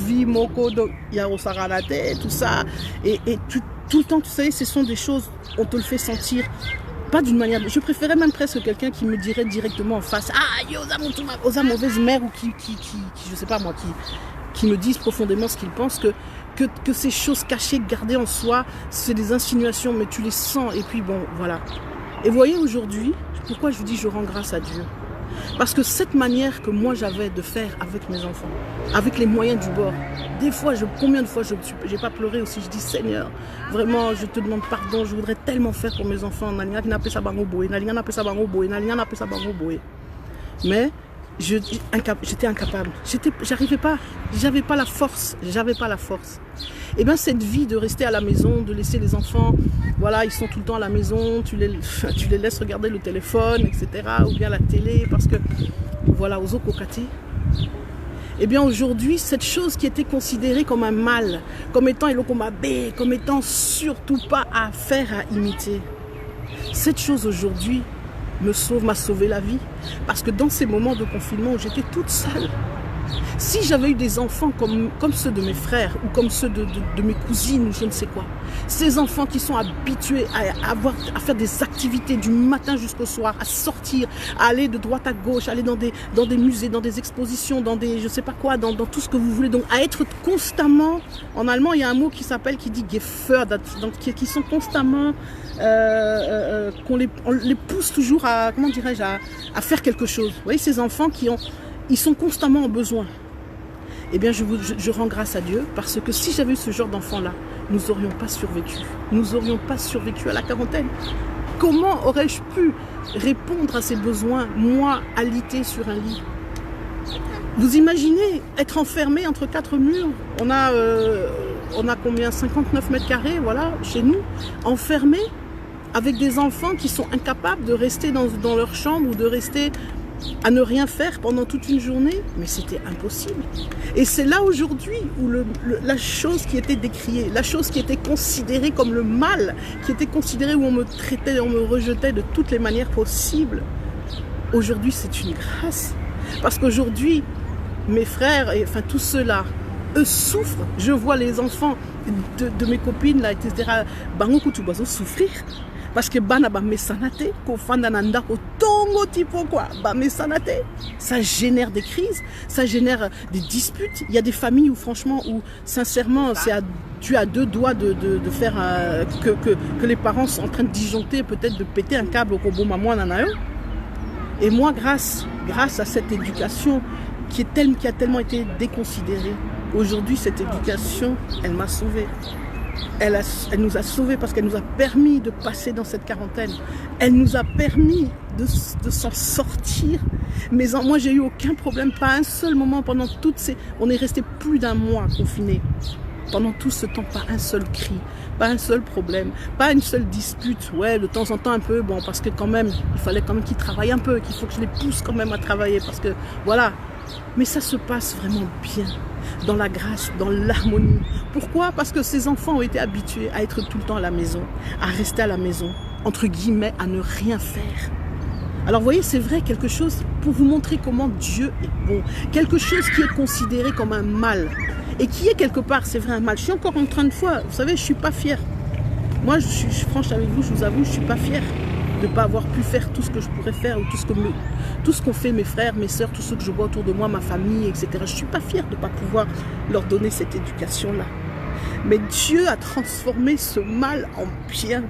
vie, moko, tout ça. Et tout le temps, tu sais, ce sont des choses, on te le fait sentir. Pas d'une manière... Je préférais même presque quelqu'un qui me dirait directement en face « Ah, Yosa, mauvaise mère » ou qui, je sais pas moi, qui me disent profondément ce qu'ils pensent, que ces choses cachées, gardées en soi, c'est des insinuations, mais tu les sens, et puis bon, voilà. Et vous voyez, aujourd'hui, pourquoi je vous dis je rends grâce à Dieu? Parce que cette manière que moi j'avais de faire avec mes enfants, avec les moyens du bord, des fois, combien de fois je n'ai pas pleuré aussi, je dis Seigneur, vraiment je te demande pardon, je voudrais tellement faire pour mes enfants, mais j'étais incapable, j'avais pas la force. Et bien cette vie de rester à la maison, de laisser les enfants, voilà, ils sont tout le temps à la maison, tu les laisses regarder le téléphone, etc., ou bien la télé, parce que, voilà, aux okokati. Eh bien aujourd'hui, cette chose qui était considérée comme un mal, comme étant elokomabé, comme étant surtout pas à faire, à imiter, cette chose aujourd'hui m'a sauvé la vie. Parce que dans ces moments de confinement où j'étais toute seule, si j'avais eu des enfants comme ceux de mes frères ou comme ceux de mes cousines ou je ne sais quoi, ces enfants qui sont habitués à faire des activités du matin jusqu'au soir, à sortir, à aller de droite à gauche, à aller dans des musées, dans des expositions, dans des je sais pas quoi, dans tout ce que vous voulez, donc à être constamment, en allemand il y a un mot qui dit gefördert, donc qui sont constamment, on les pousse toujours à, comment dirais-je, à faire quelque chose. Vous voyez ces enfants ils sont constamment en besoin. Eh bien, je rends grâce à Dieu parce que si j'avais eu ce genre d'enfant-là, nous n'aurions pas survécu. Nous n'aurions pas survécu à la quarantaine. Comment aurais-je pu répondre à ces besoins, moi, alité sur un lit? Vous imaginez être enfermé entre quatre murs? On a combien? 59 mètres carrés, voilà, chez nous, enfermé avec des enfants qui sont incapables de rester dans leur chambre ou de rester à ne rien faire pendant toute une journée, mais c'était impossible. Et c'est là aujourd'hui où la chose qui était décriée, la chose qui était considérée comme le mal, qui était considérée où on me traitait, on me rejetait de toutes les manières possibles, aujourd'hui c'est une grâce. Parce qu'aujourd'hui, mes frères, et enfin tous ceux-là, eux souffrent. Je vois les enfants de mes copines, là, etc., souffrir. Parce que ça génère des crises, ça génère des disputes. Il y a des familles où franchement, où sincèrement, tu as deux doigts de faire que les parents sont en train de disjoncter, peut-être de péter un câble au combo maman nanayo. Et moi, grâce à cette éducation qui a tellement été déconsidérée, aujourd'hui cette éducation, elle m'a sauvée. Elle nous a sauvés parce qu'elle nous a permis de passer dans cette quarantaine. Elle nous a permis de s'en sortir. Mais moi, j'ai eu aucun problème, pas un seul moment pendant On est resté plus d'un mois confinés. Pendant tout ce temps, pas un seul cri, pas un seul problème, pas une seule dispute. Ouais, de temps en temps un peu, bon, parce que quand même, il fallait quand même qu'ils travaillent un peu, qu'il faut que je les pousse quand même à travailler, parce que voilà. Mais ça se passe vraiment bien, dans la grâce, dans l'harmonie. Pourquoi? Parce que ces enfants ont été habitués à être tout le temps à la maison, à rester à la maison, entre guillemets, à ne rien faire. Alors vous voyez, c'est vrai, quelque chose pour vous montrer comment Dieu est bon. Quelque chose qui est considéré comme un mal. Et qui est quelque part, c'est vrai, un mal. Je suis encore en train de fois, vous savez, je ne suis pas fière. Moi, je suis franche avec vous, je vous avoue, je ne suis pas fière de ne pas avoir pu faire tout ce que je pourrais faire, ou tout ce qu'ont fait mes frères, mes sœurs, tous ceux que je vois autour de moi, ma famille, etc. Je ne suis pas fière de ne pas pouvoir leur donner cette éducation-là. Mais Dieu a transformé ce mal en bien.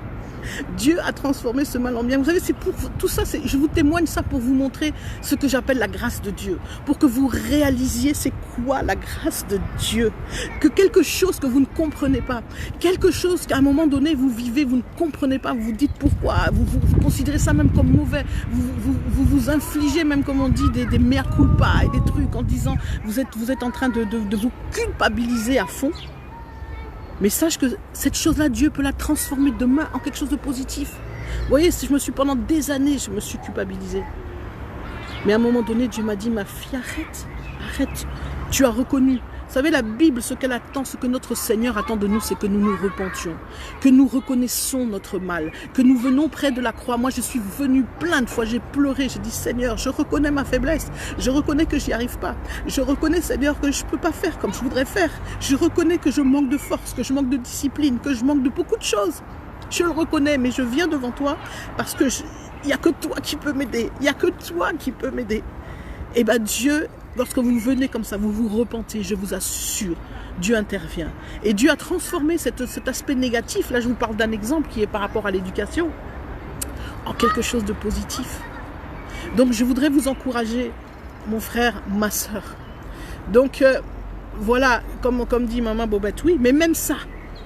Dieu a transformé ce mal en bien. Vous savez, c'est pour tout ça, je vous témoigne ça pour vous montrer ce que j'appelle la grâce de Dieu. Pour que vous réalisiez c'est quoi la grâce de Dieu. Que quelque chose que vous ne comprenez pas, quelque chose qu'à un moment donné vous vivez, vous ne comprenez pas, vous vous dites pourquoi, vous considérez ça même comme mauvais, vous infligez même, comme on dit, des mea culpa et des trucs en disant vous êtes en train de vous culpabiliser à fond. Mais sache que cette chose-là, Dieu peut la transformer demain en quelque chose de positif. Vous voyez, pendant des années, je me suis culpabilisée. Mais à un moment donné, Dieu m'a dit, ma fille, arrête. Tu as reconnu. Vous savez, la Bible, ce qu'elle attend, ce que notre Seigneur attend de nous, c'est que nous nous repentions, que nous reconnaissons notre mal, que nous venons près de la croix. Moi, je suis venue plein de fois, j'ai pleuré, j'ai dit, Seigneur, je reconnais ma faiblesse, je reconnais que j'y arrive pas, je reconnais, Seigneur, que je peux pas faire comme je voudrais faire, je reconnais que je manque de force, que je manque de discipline, que je manque de beaucoup de choses. Je le reconnais, mais je viens devant toi parce que il n'y a que toi qui peux m'aider, il n'y a que toi qui peux m'aider. Et bien Dieu, lorsque vous venez comme ça, vous vous repentez, je vous assure, Dieu intervient. Et Dieu a transformé cet aspect négatif, là je vous parle d'un exemple qui est par rapport à l'éducation, en quelque chose de positif. Donc je voudrais vous encourager, mon frère, ma soeur. Donc voilà, comme dit maman Bobette, oui, mais même ça,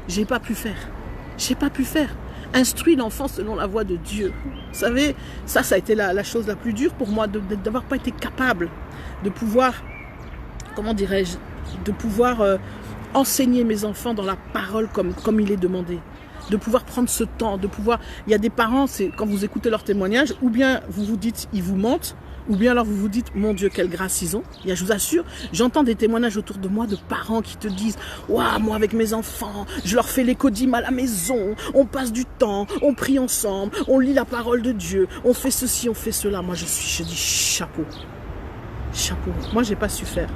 j'ai pas pu faire. J'ai pas pu faire. Instruire l'enfant selon la voie de Dieu. Vous savez, ça a été la chose la plus dure pour moi, d'avoir pas été capable de pouvoir, comment dirais-je, de pouvoir enseigner mes enfants dans la parole comme il est demandé. De pouvoir prendre ce temps, de pouvoir... Il y a des parents, c'est quand vous écoutez leurs témoignages, ou bien vous vous dites, ils vous mentent, ou bien alors vous vous dites, mon Dieu, quelle grâce ils ont. Je vous assure, j'entends des témoignages autour de moi de parents qui te disent, waouh, moi avec mes enfants, je leur fais les codimes à la maison, on passe du temps, on prie ensemble, on lit la parole de Dieu, on fait ceci, on fait cela. Moi je dis chapeau, chapeau. Moi j'ai pas su faire.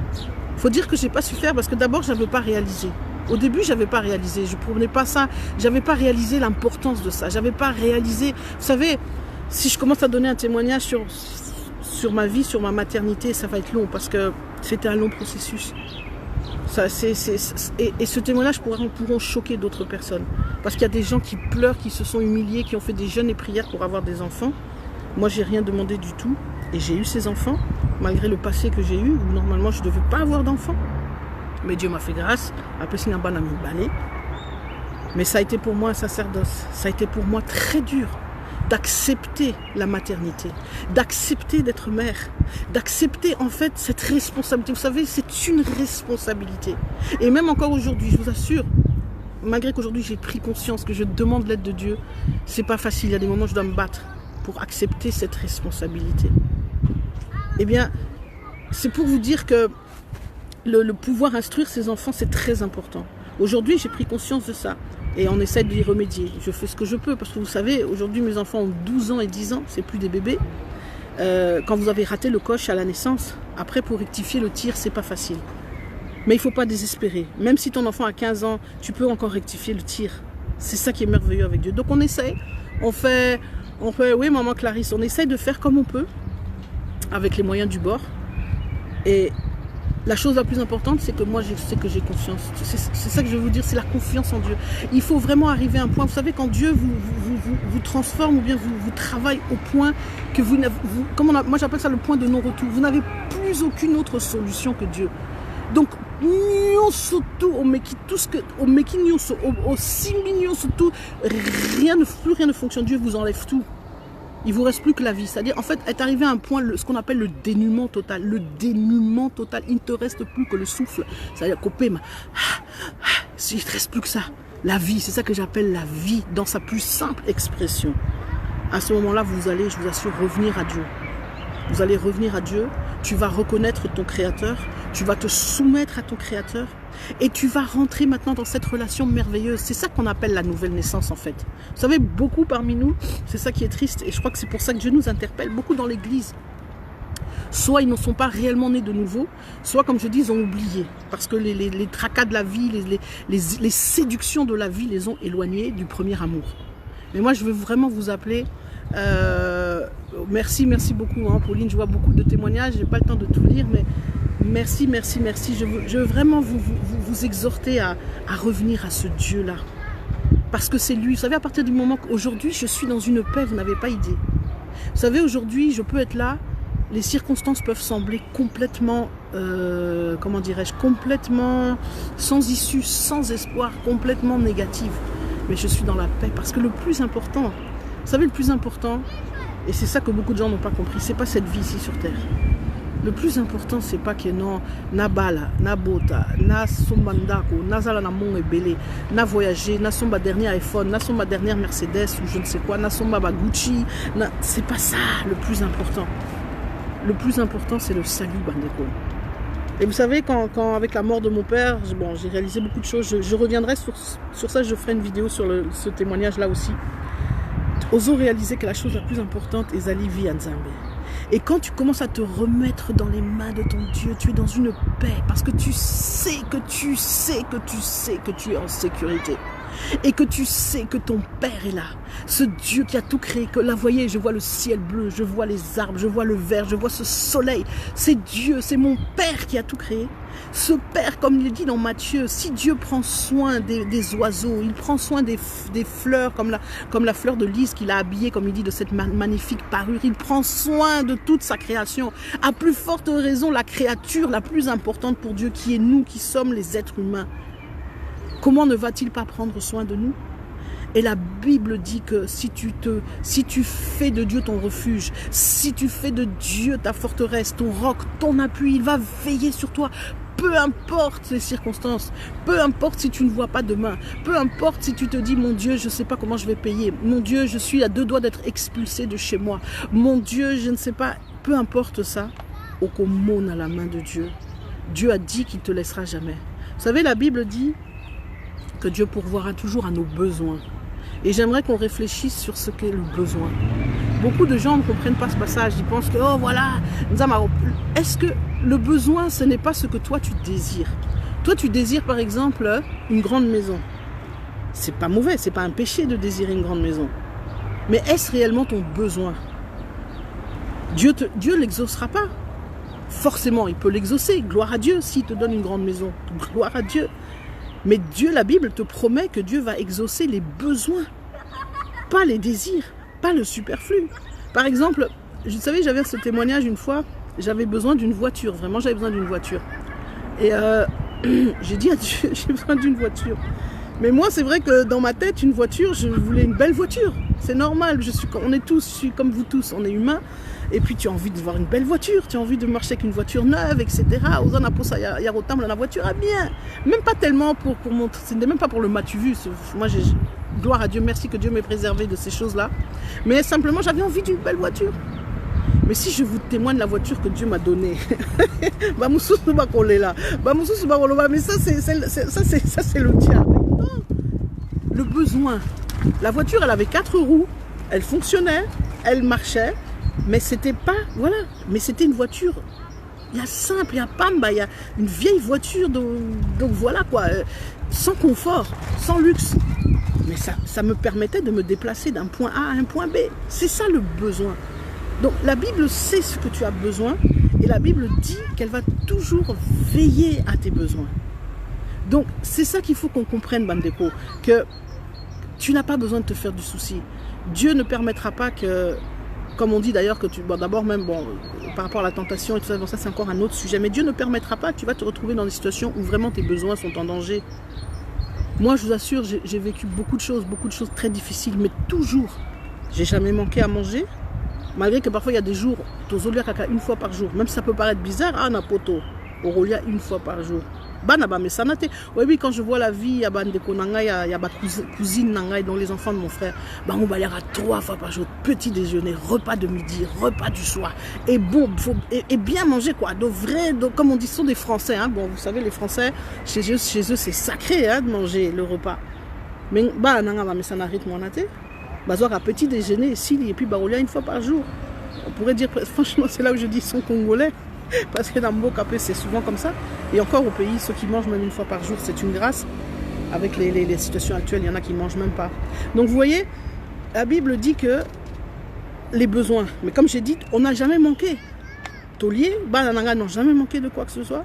Faut dire que j'ai pas su faire parce que d'abord j'avais pas réalisé. Au début, j'avais pas réalisé, je prenais pas ça, j'avais pas réalisé l'importance de ça, j'avais pas réalisé, vous savez, si je commence à donner un témoignage sur ma vie, sur ma maternité, ça va être long parce que c'était un long processus. Et ce témoignage pourront choquer d'autres personnes. Parce qu'il y a des gens qui pleurent, qui se sont humiliés, qui ont fait des jeûnes et prières pour avoir des enfants. Moi, j'ai rien demandé du tout. Et j'ai eu ces enfants, malgré le passé que j'ai eu, où normalement je ne devais pas avoir d'enfants. Mais Dieu m'a fait grâce. Après, c'est un ban à me balai. Mais ça a été pour moi un sacerdoce. Ça a été pour moi très dur d'accepter la maternité, d'accepter d'être mère, d'accepter en fait cette responsabilité. Vous savez, c'est une responsabilité. Et même encore aujourd'hui, je vous assure, malgré qu'aujourd'hui j'ai pris conscience que je demande l'aide de Dieu, c'est pas facile. Il y a des moments où je dois me battre pour accepter cette responsabilité. Eh bien, c'est pour vous dire que le pouvoir instruire ses enfants, c'est très important. Aujourd'hui, j'ai pris conscience de ça. Et on essaie d'y remédier. Je fais ce que je peux. Parce que vous savez, aujourd'hui, mes enfants ont 12 ans et 10 ans. C'est plus des bébés. Quand vous avez raté le coche à la naissance, après, pour rectifier le tir, c'est pas facile. Mais il ne faut pas désespérer. Même si ton enfant a 15 ans, tu peux encore rectifier le tir. C'est ça qui est merveilleux avec Dieu. Donc, on essaie. On fait, oui, maman Clarisse, on essaie de faire comme on peut, avec les moyens du bord. Et la chose la plus importante, c'est que moi, je sais que j'ai confiance. C'est ça que je veux vous dire, c'est la confiance en Dieu. Il faut vraiment arriver à un point. Vous savez, quand Dieu vous transforme ou bien vous travaille au point que moi j'appelle ça le point de non-retour. Vous n'avez plus aucune autre solution que Dieu. Donc, plus rien ne fonctionne. Dieu vous enlève tout. Il ne vous reste plus que la vie. C'est-à-dire, en fait, est arrivé à un point, ce qu'on appelle le dénuement total. Le dénuement total. Il ne te reste plus que le souffle. C'est-à-dire, il ne te reste plus que ça. La vie, c'est ça que j'appelle la vie, dans sa plus simple expression. À ce moment-là, vous allez, je vous assure, revenir à Dieu. Vous allez revenir à Dieu. Tu vas reconnaître ton Créateur. Tu vas te soumettre à ton Créateur. Et tu vas rentrer maintenant dans cette relation merveilleuse. C'est ça qu'on appelle la nouvelle naissance en fait. Vous savez, beaucoup parmi nous, c'est ça qui est triste. Et je crois que c'est pour ça que Dieu nous interpelle, beaucoup dans l'église. soit ils ne sont pas réellement nés de nouveau, soit comme je dis, ils ont oublié. Parce que les tracas de la vie, les séductions de la vie les ont éloignés du premier amour. Mais moi je veux vraiment vous appeler, merci beaucoup hein, Pauline, je vois beaucoup de témoignages, je n'ai pas le temps de tout lire, mais merci. Je veux vraiment vous exhorter à revenir à ce Dieu-là. Parce que c'est lui. Vous savez, à partir du moment qu'aujourd'hui, je suis dans une paix, vous n'avez pas idée. Vous savez, aujourd'hui, je peux être là, les circonstances peuvent sembler complètement, comment dirais-je, complètement sans issue, sans espoir, complètement négatives. Mais je suis dans la paix. Parce que le plus important, vous savez, le plus important, et c'est ça que beaucoup de gens n'ont pas compris, c'est pas cette vie ici sur Terre. Le plus important, c'est pas que non, na bala, na bota, na sombandako, na zala na mon ebele, na voyager, na somba dernier iPhone, na somba dernière Mercedes ou je ne sais quoi, na somba Gucci, c'est pas ça le plus important. Le plus important, c'est le salut, bandeko. Et vous savez, quand avec la mort de mon père, j'ai réalisé beaucoup de choses. Je reviendrai sur ça, je ferai une vidéo sur ce témoignage-là aussi. Osons réaliser que la chose la plus importante est Zali vi Nzambe. Et quand tu commences à te remettre dans les mains de ton Dieu, tu es dans une paix parce que tu sais que tu es en sécurité. Et que tu sais que ton Père est là. Ce Dieu qui a tout créé. Que là, vous voyez, je vois le ciel bleu, je vois les arbres, je vois le vert, je vois ce soleil. C'est Dieu, c'est mon Père qui a tout créé. Ce Père, comme il dit dans Matthieu, si Dieu prend soin des oiseaux, il prend soin des fleurs, comme la fleur de lys qu'il a habillée, comme il dit, de cette magnifique parure. Il prend soin de toute sa création. À plus forte raison, la créature la plus importante pour Dieu, qui est nous, qui sommes les êtres humains. Comment ne va-t-il pas prendre soin de nous? Et la Bible dit que si tu fais de Dieu ton refuge, si tu fais de Dieu ta forteresse, ton roc, ton appui, il va veiller sur toi. Peu importe les circonstances, peu importe si tu ne vois pas demain, peu importe si tu te dis, mon Dieu, je ne sais pas comment je vais payer, mon Dieu, je suis à 2 doigts d'être expulsé de chez moi, mon Dieu, je ne sais pas, peu importe ça, au commun à la main de Dieu. Dieu a dit qu'il ne te laissera jamais. Vous savez, la Bible dit que Dieu pourvoira toujours à nos besoins. Et j'aimerais qu'on réfléchisse sur ce qu'est le besoin. Beaucoup de gens ne comprennent pas ce passage. Ils pensent que, oh voilà, est-ce que le besoin, ce n'est pas ce que toi tu désires? Toi, tu désires par exemple une grande maison. C'est pas mauvais, c'est pas un péché de désirer une grande maison. Mais est-ce réellement ton besoin? Dieu ne l'exaucera pas. Forcément, il peut l'exaucer. Gloire à Dieu s'il te donne une grande maison. Gloire à Dieu. Mais Dieu, la Bible te promet que Dieu va exaucer les besoins, pas les désirs, pas le superflu. Par exemple, vous savez, j'avais ce témoignage une fois, j'avais besoin d'une voiture, vraiment j'avais besoin d'une voiture. Et j'ai dit à Dieu, j'ai besoin d'une voiture. Mais moi, c'est vrai que dans ma tête, une voiture, je voulais une belle voiture. C'est normal, on est tous, je suis comme vous tous, on est humains. Et puis tu as envie de voir une belle voiture, tu as envie de marcher avec une voiture neuve, etc. Aux anaposa, il y a autant la voiture à bien. Même pas tellement pour montrer, ce n'est même pas pour le matu vu. Moi, gloire à Dieu, merci que Dieu m'ait préservé de ces choses-là. Mais simplement, j'avais envie d'une belle voiture. Mais si je vous témoigne la voiture que Dieu m'a donnée, mais ça c'est le diable. Non. Le besoin. La voiture, elle avait 4 roues, elle fonctionnait, elle marchait. Mais c'était pas, voilà, mais c'était une voiture, il y a simple, il y a pamba, il y a une vieille voiture, donc voilà quoi, sans confort, sans luxe. Mais ça me permettait de me déplacer d'un point A à un point B. C'est ça le besoin. Donc la Bible sait ce que tu as besoin et la Bible dit qu'elle va toujours veiller à tes besoins. Donc c'est ça qu'il faut qu'on comprenne, Bandeko, que tu n'as pas besoin de te faire du souci. Dieu ne permettra pas que... Comme on dit d'ailleurs que d'abord même, par rapport à la tentation et tout ça, ça c'est encore un autre sujet. Mais Dieu ne permettra pas que tu vas te retrouver dans des situations où vraiment tes besoins sont en danger. Moi, je vous assure, j'ai vécu beaucoup de choses très difficiles, mais toujours, j'ai jamais manqué à manger. Malgré que parfois il y a des jours, tozolia kaka 1 fois par jour. Même si ça peut paraître bizarre, ah na poto, orolia 1 fois par jour. Mais ça n'a été. Oui, quand je vois la vie, il y a des cousines dont les enfants de mon frère, on va aller à 3 fois par jour, petit déjeuner, repas de midi, repas du soir. Et bon, et bien manger quoi. De vrai, comme on dit, ce sont des Français. Hein. Bon, vous savez, les Français, chez eux c'est sacré hein, de manger le repas. Mais ça n'a rythme en athée. À petit déjeuner, et puis barolia 1 fois par jour. On pourrait dire, franchement, c'est là où je dis ils sont congolais. Parce que dans Mbokapé, c'est souvent comme ça. Et encore au pays, ceux qui mangent même une fois par jour, c'est une grâce. Avec les situations actuelles, il y en a qui ne mangent même pas. Donc vous voyez, la Bible dit que les besoins. Mais comme j'ai dit, on n'a jamais manqué. Taulier, Banananga n'ont jamais manqué de quoi que ce soit.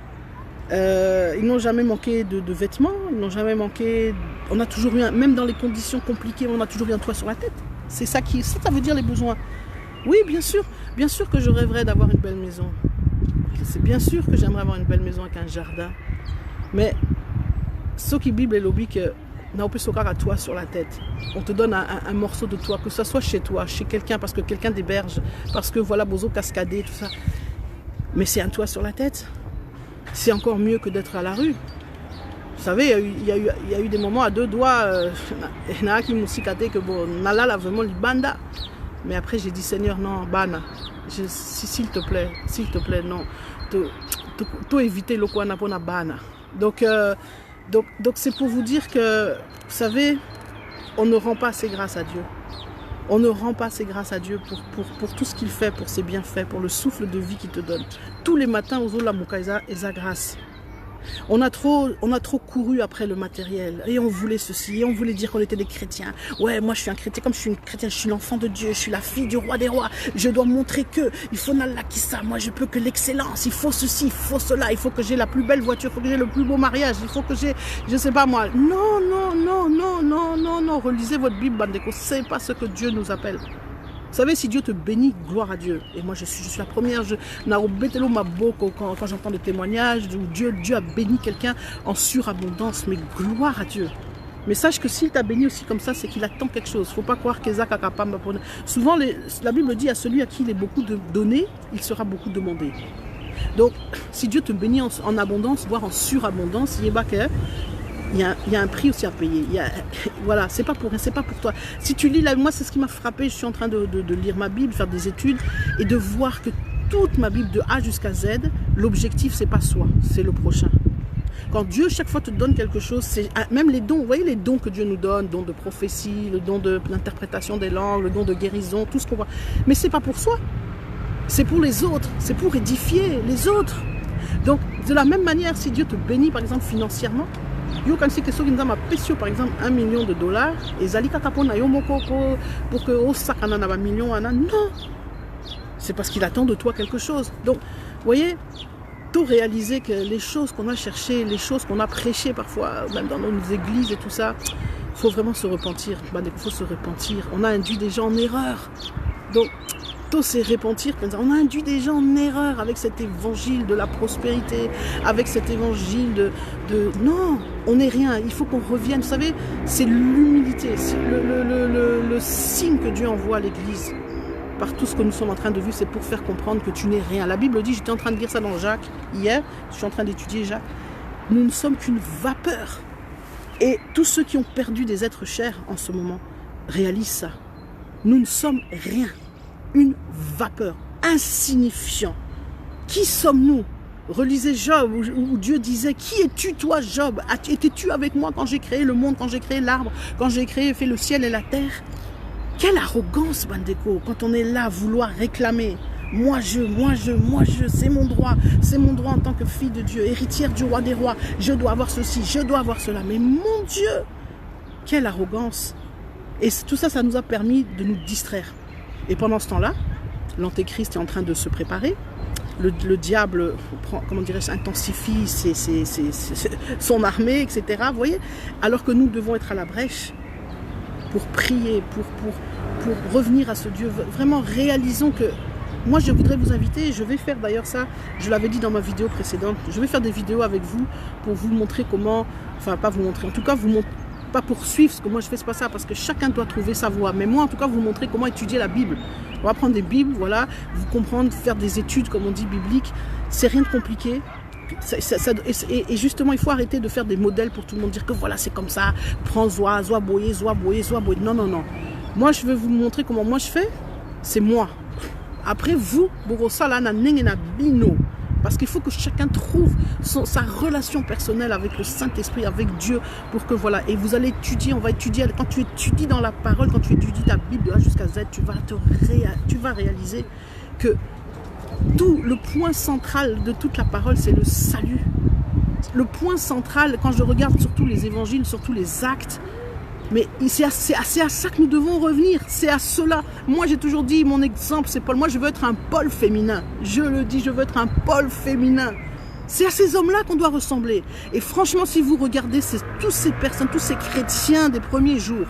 Ils n'ont jamais manqué de vêtements. Ils n'ont jamais manqué... On a toujours eu, même dans les conditions compliquées, on a toujours eu un toit sur la tête. C'est ça qui... Ça veut dire les besoins. Oui, bien sûr que je rêverais d'avoir une belle maison. C'est bien sûr que j'aimerais avoir une belle maison avec un jardin. Mais ce qui Bible est lobby que n'a pas à toi sur la tête. On te donne un morceau de toi, que ce soit chez toi, chez quelqu'un, parce que quelqu'un t'héberge, parce que voilà, bozo cascadé, tout ça. Mais c'est un toit sur la tête. C'est encore mieux que d'être à la rue. Vous savez, il y a eu des moments à deux doigts, il y en a qui m'ont cicaté que bon, Nala là vraiment le banda. Mais après j'ai dit Seigneur, non, Bana, s'il te plaît, non. Tu éviter le quoi n'a Bana. Donc c'est pour vous dire que, vous savez, on ne rend pas assez grâce à Dieu. On ne rend pas assez grâce à Dieu pour tout ce qu'il fait, pour ses bienfaits, pour le souffle de vie qu'il te donne. Tous les matins, aux Ola Mukaïza et sa grâce. On a trop couru après le matériel et on voulait ceci et on voulait dire qu'on était des chrétiens. Ouais, moi je suis un chrétien, comme je suis une chrétienne, je suis l'enfant de Dieu, je suis la fille du roi des rois. Je dois montrer que il faut Nalakissa, moi je peux que l'excellence, il faut ceci, il faut cela, il faut que j'ai la plus belle voiture, il faut que j'ai le plus beau mariage, il faut que j'ai, je sais pas moi. Non, relisez votre Bible, Bandeko, c'est pas ce que Dieu nous appelle. Vous savez, si Dieu te bénit, gloire à Dieu. Et moi, je suis la première. Quand j'entends des témoignages où Dieu a béni quelqu'un en surabondance, mais gloire à Dieu. Mais sache que s'il t'a béni aussi comme ça, c'est qu'il attend quelque chose. Il ne faut pas croire qu'Ezak a capable. Souvent, la Bible dit à celui à qui il est beaucoup donné, il sera beaucoup demandé. Donc, si Dieu te bénit en abondance, voire en surabondance, il y a un prix aussi à payer. Voilà, c'est pas pour toi. Si tu lis, moi c'est ce qui m'a frappé, je suis en train de lire ma Bible, faire des études, et de voir que toute ma Bible de A jusqu'à Z, l'objectif c'est pas soi, c'est le prochain. Quand Dieu chaque fois te donne quelque chose, c'est même les dons, vous voyez les dons que Dieu nous donne, don de prophétie, le don de l'interprétation des langues, le don de guérison, tout ce qu'on voit. Mais c'est pas pour soi, c'est pour les autres, c'est pour édifier les autres. Donc de la même manière, si Dieu te bénit par exemple financièrement, yo quand c'est que ceux qui nous ont par exemple $1 million et zalika tapona yo moko pour que au sac en a million non, c'est parce qu'il attend de toi quelque chose. Donc vous voyez, tout réaliser que les choses qu'on a cherchées, les choses qu'on a prêchées parfois même dans nos églises et tout ça, il faut vraiment se repentir. Il faut se repentir. On a induit des gens en erreur. Donc tout s'est repentir. On a induit des gens en erreur avec cet évangile de la prospérité, avec cet évangile de... Non, on n'est rien. Il faut qu'on revienne. Vous savez, c'est l'humilité. C'est le signe que Dieu envoie à l'Église. Par tout ce que nous sommes en train de vivre, c'est pour faire comprendre que tu n'es rien. La Bible dit, j'étais en train de lire ça dans Jacques hier, je suis en train d'étudier Jacques. Nous ne sommes qu'une vapeur. Et tous ceux qui ont perdu des êtres chers en ce moment réalisent ça. Nous ne sommes rien. Une vapeur, insignifiant. Qui sommes-nous? Relisez Job, où Dieu disait, qui es-tu toi Job? Étais-tu avec moi quand j'ai créé le monde, quand j'ai créé l'arbre, quand j'ai fait le ciel et la terre? Quelle arrogance, Bandeko, quand on est là à vouloir réclamer. Moi je, c'est mon droit en tant que fille de Dieu, héritière du roi des rois, je dois avoir ceci, je dois avoir cela. Mais mon Dieu, quelle arrogance. Et tout ça, ça nous a permis de nous distraire. Et pendant ce temps-là, l'antéchrist est en train de se préparer. Le diable, comment dirais-je, intensifie son armée, etc. Vous voyez? Alors que nous devons être à la brèche pour prier, pour revenir à ce Dieu. Vraiment, réalisons que... Moi, je voudrais vous inviter, je vais faire d'ailleurs ça, je l'avais dit dans ma vidéo précédente, je vais faire des vidéos avec vous pour vous montrer comment... Enfin, pas vous montrer, en tout cas, vous montrer... Pas pour suivre ce que moi je fais, c'est pas ça, parce que chacun doit trouver sa voie. Mais moi, en tout cas, vous montrer comment étudier la Bible. On va prendre des Bibles, voilà, vous comprendre, faire des études, comme on dit, bibliques. C'est rien de compliqué. Et justement, il faut arrêter de faire des modèles pour tout le monde, dire que voilà, c'est comme ça. Prends Zoa boyer. Non. Moi, je vais vous montrer comment moi je fais. C'est moi. Après, vous, Borosa, là, na bino. Parce qu'il faut que chacun trouve sa relation personnelle avec le Saint-Esprit, avec Dieu, pour que voilà. Et vous allez étudier, on va étudier. Quand tu étudies dans la parole, quand tu étudies ta Bible de A jusqu'à Z, tu vas réaliser que tout le point central de toute la parole, c'est le salut. Le point central, quand je regarde surtout les évangiles, surtout les actes, mais c'est à ça que nous devons revenir, c'est à cela. Moi, j'ai toujours dit, mon exemple, c'est Paul. Moi, je veux être un Paul féminin. Je le dis, je veux être un Paul féminin. C'est à ces hommes-là qu'on doit ressembler. Et franchement, si vous regardez toutes ces personnes, tous ces chrétiens des premiers jours,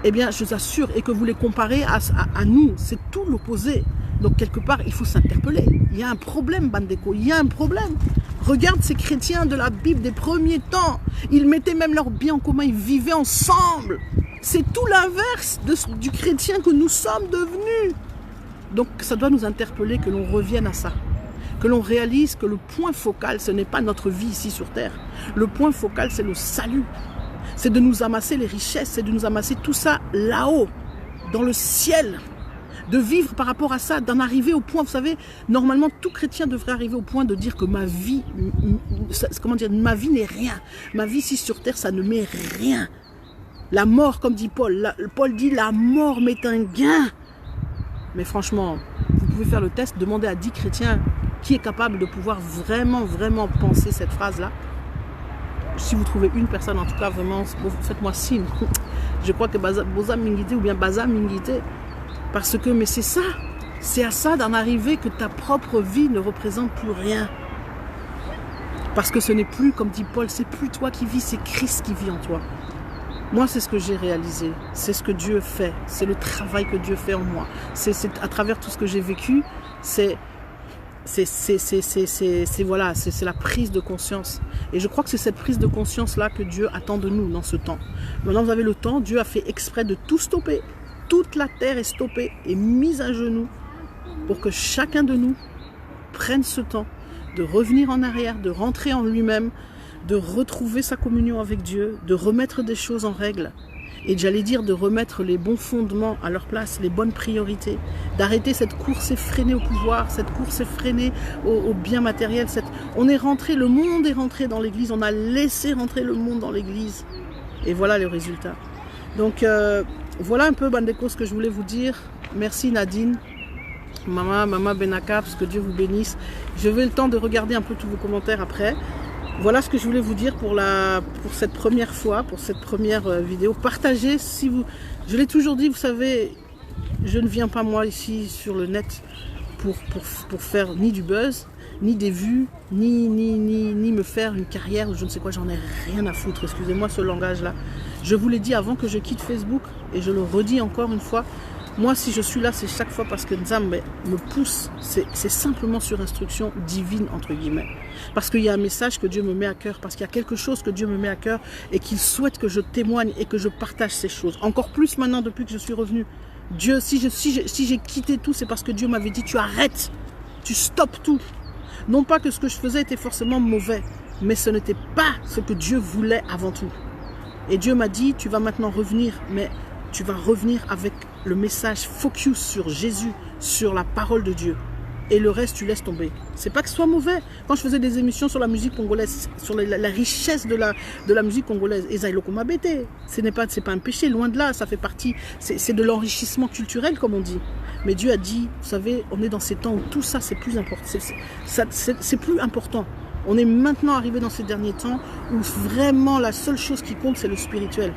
eh bien, je vous assure, et que vous les comparez à nous, c'est tout l'opposé. Donc, quelque part, il faut s'interpeller. Il y a un problème, Bandeko, il y a un problème. Regarde ces chrétiens de la Bible des premiers temps. Ils mettaient même leurs biens en commun, ils vivaient ensemble. C'est tout l'inverse du chrétien que nous sommes devenus. Donc ça doit nous interpeller que l'on revienne à ça. Que l'on réalise que le point focal, ce n'est pas notre vie ici sur terre. Le point focal, c'est le salut. C'est de nous amasser les richesses, c'est de nous amasser tout ça là-haut, dans le ciel. De vivre par rapport à ça, d'en arriver au point, vous savez, normalement tout chrétien devrait arriver au point de dire que ma vie, ma vie n'est rien. Ma vie ici sur terre, ça ne m'est rien. La mort, comme dit Paul, Paul dit la mort m'est un gain. Mais franchement, vous pouvez faire le test, demandez à 10 chrétiens qui est capable de pouvoir vraiment penser cette phrase-là. Si vous trouvez une personne, en tout cas, vraiment, faites-moi signe. Je crois que Boza Mingite ou bien Baza Mingite. Parce que, mais c'est ça, c'est à ça d'en arriver que ta propre vie ne représente plus rien. Parce que ce n'est plus, comme dit Paul, c'est plus toi qui vis, c'est Christ qui vit en toi. Moi, c'est ce que j'ai réalisé, c'est ce que Dieu fait, c'est le travail que Dieu fait en moi. C'est à travers tout ce que j'ai vécu, c'est la prise de conscience. Et je crois que c'est cette prise de conscience-là que Dieu attend de nous dans ce temps. Maintenant, vous avez le temps, Dieu a fait exprès de tout stopper. Toute la terre est stoppée et mise à genoux pour que chacun de nous prenne ce temps de revenir en arrière, de rentrer en lui-même, de retrouver sa communion avec Dieu, de remettre des choses en règle et j'allais dire de remettre les bons fondements à leur place, les bonnes priorités, d'arrêter cette course effrénée au pouvoir, cette course effrénée au bien matériel. On est rentré, le monde est rentré dans l'église, on a laissé rentrer le monde dans l'église et voilà le résultat. Donc voilà un peu, Bandeko, ce que je voulais vous dire. Merci Nadine, Maman Benaka, parce que Dieu vous bénisse. Je vais le temps de regarder un peu tous vos commentaires après. Voilà ce que je voulais vous dire pour cette première fois, pour cette première vidéo. Partagez, si vous... Je l'ai toujours dit, vous savez, je ne viens pas moi ici sur le net pour faire ni du buzz, ni des vues, ni me faire une carrière ou je ne sais quoi, j'en ai rien à foutre, excusez-moi ce langage-là. Je vous l'ai dit avant que je quitte Facebook et je le redis encore une fois, moi si je suis là c'est chaque fois parce que Nzambe me pousse, c'est simplement sur instruction divine entre guillemets. Parce qu'il y a un message que Dieu me met à cœur, parce qu'il y a quelque chose que Dieu me met à cœur et qu'il souhaite que je témoigne et que je partage ces choses. Encore plus maintenant depuis que je suis revenue. Dieu, si j'ai quitté tout, c'est parce que Dieu m'avait dit tu arrêtes, tu stoppes tout. Non pas que ce que je faisais était forcément mauvais, mais ce n'était pas ce que Dieu voulait avant tout. Et Dieu m'a dit, tu vas maintenant revenir, mais tu vas revenir avec le message focus sur Jésus, sur la parole de Dieu. Et le reste, tu laisses tomber. C'est pas que ce soit mauvais. Quand je faisais des émissions sur la musique congolaise, sur la richesse de la musique congolaise, c'est pas un péché, loin de là, ça fait partie, c'est de l'enrichissement culturel, comme on dit. Mais Dieu a dit, vous savez, on est dans ces temps où tout ça, c'est plus important. C'est plus important. On est maintenant arrivé dans ces derniers temps où vraiment la seule chose qui compte, c'est le spirituel.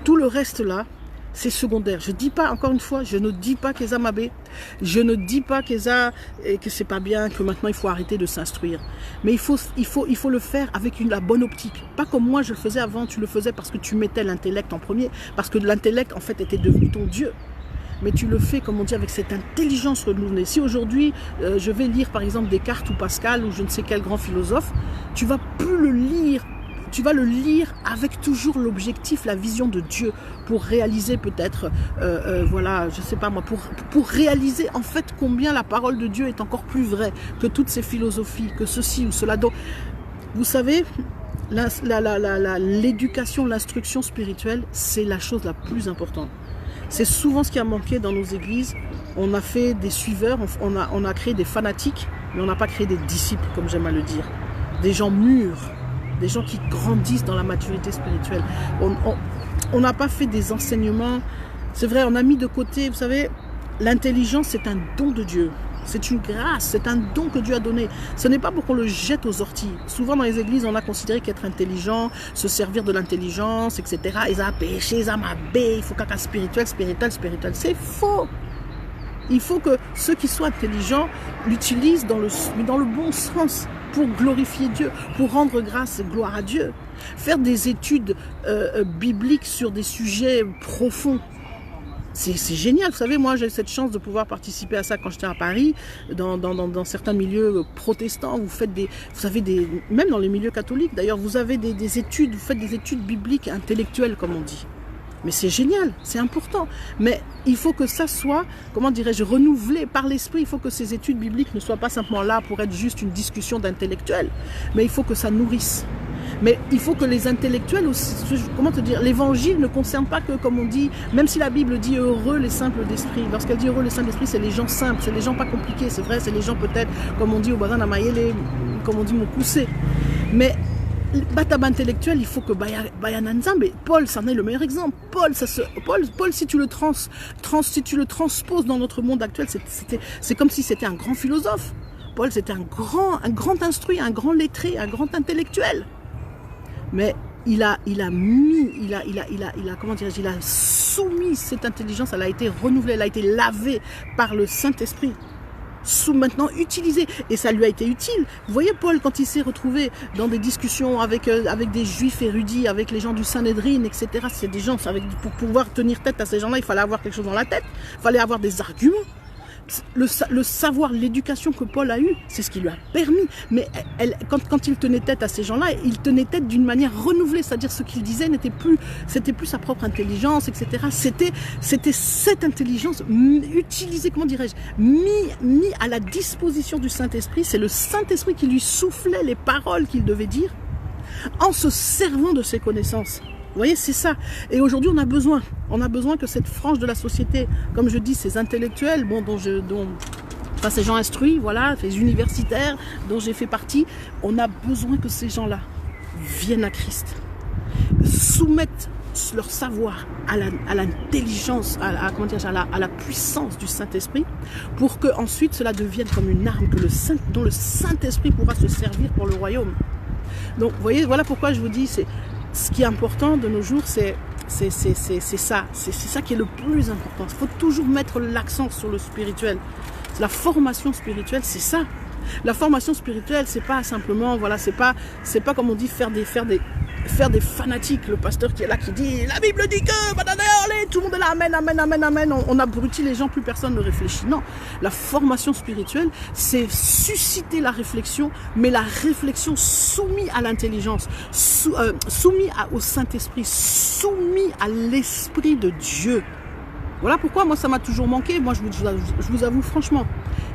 Tout le reste là, c'est secondaire. Je dis pas, encore une fois, je ne dis pas qu'Eza Mabé, je ne dis pas que c'est pas bien, que maintenant il faut arrêter de s'instruire. Mais il faut le faire avec la bonne optique. Pas comme moi je le faisais avant, tu le faisais parce que tu mettais l'intellect en premier, parce que l'intellect en fait était devenu ton Dieu. Mais tu le fais, comme on dit, avec cette intelligence renouvelée. Si aujourd'hui, je vais lire par exemple Descartes ou Pascal ou je ne sais quel grand philosophe, tu vas plus le lire. Tu vas le lire avec toujours l'objectif, la vision de Dieu pour réaliser peut-être, voilà, je sais pas moi, pour réaliser en fait combien la parole de Dieu est encore plus vraie que toutes ces philosophies, que ceci ou cela. Donc, vous savez, l'éducation, l'instruction spirituelle, c'est la chose la plus importante. C'est souvent ce qui a manqué dans nos églises. On a fait des suiveurs, on a créé des fanatiques, mais on n'a pas créé des disciples, comme j'aime à le dire. Des gens mûrs, des gens qui grandissent dans la maturité spirituelle. On n'a pas fait des enseignements. C'est vrai, on a mis de côté, vous savez, l'intelligence, c'est un don de Dieu. C'est une grâce, c'est un don que Dieu a donné. Ce n'est pas pour qu'on le jette aux orties. Souvent dans les églises, on a considéré qu'être intelligent, se servir de l'intelligence, etc. Ils ont péché, ils ont mabé, il faut qu'un spirituel. C'est faux. Il faut que ceux qui soient intelligents l'utilisent dans le bon sens pour glorifier Dieu, pour rendre grâce et gloire à Dieu. Faire des études bibliques sur des sujets profonds, c'est génial. Vous savez, moi j'ai eu cette chance de pouvoir participer à ça quand j'étais à Paris, dans certains milieux protestants. Vous savez, même dans les milieux catholiques d'ailleurs, vous avez des études, vous faites des études bibliques intellectuelles comme on dit. Mais c'est génial, c'est important. Mais il faut que ça soit, comment dirais-je, renouvelé par l'esprit. Il faut que ces études bibliques ne soient pas simplement là pour être juste une discussion d'intellectuels. Mais il faut que ça nourrisse. Mais il faut que les intellectuels aussi, comment te dire, l'évangile ne concerne pas que, comme on dit, même si la Bible dit heureux les simples d'esprit. Lorsqu'elle dit heureux les simples d'esprit, c'est les gens simples, c'est les gens pas compliqués. C'est vrai, c'est les gens peut-être, comme on dit au bazin d'Amayele, comme on dit mon coussé. Mais Bataba intellectuel, il faut que Bayananzambe, Paul, c'en est le meilleur exemple. Paul, si tu le transposes dans notre monde actuel, c'est comme si c'était un grand philosophe. Paul, c'était un grand instruit, un grand lettré, un grand intellectuel. Mais il a soumis cette intelligence, elle a été renouvelée, elle a été lavée par le Saint-Esprit. Maintenant utilisé, et ça lui a été utile. Vous voyez Paul, quand il s'est retrouvé dans des discussions avec des juifs érudits, avec les gens du Sanhédrin, etc. C'est des gens, pour pouvoir tenir tête à ces gens-là, il fallait avoir quelque chose dans la tête, il fallait avoir des arguments. Le savoir, l'éducation que Paul a eue, c'est ce qui lui a permis. Mais quand il tenait tête à ces gens-là, il tenait tête d'une manière renouvelée, c'est-à-dire ce qu'il disait c'était plus sa propre intelligence, etc. C'était cette intelligence utilisée, comment dirais-je, mis à la disposition du Saint-Esprit. C'est le Saint-Esprit qui lui soufflait les paroles qu'il devait dire en se servant de ses connaissances. Vous voyez, c'est ça. Et aujourd'hui, on a besoin que cette frange de la société, comme je dis, ces intellectuels, ces gens instruits, voilà, ces universitaires dont j'ai fait partie, on a besoin que ces gens-là viennent à Christ, soumettent leur savoir à l'intelligence, à la puissance du Saint-Esprit, pour que ensuite cela devienne comme une arme dont le Saint-Esprit pourra se servir pour le royaume. Donc, vous voyez, voilà pourquoi je vous dis, ce qui est important de nos jours, c'est ça. C'est ça qui est le plus important. Il faut toujours mettre l'accent sur le spirituel. La formation spirituelle, c'est ça. La formation spirituelle, c'est pas simplement, voilà, c'est pas comme on dit faire des fanatiques. Le pasteur qui est là, qui dit la Bible dit que, allez, tout le monde est là, amen, amen, amen, amen. On abrutit les gens, plus personne ne réfléchit. Non, la formation spirituelle, c'est susciter la réflexion, mais la réflexion soumise à l'intelligence, soumise au Saint-Esprit, soumise à l'Esprit de Dieu. Voilà pourquoi moi ça m'a toujours manqué. Moi je vous avoue franchement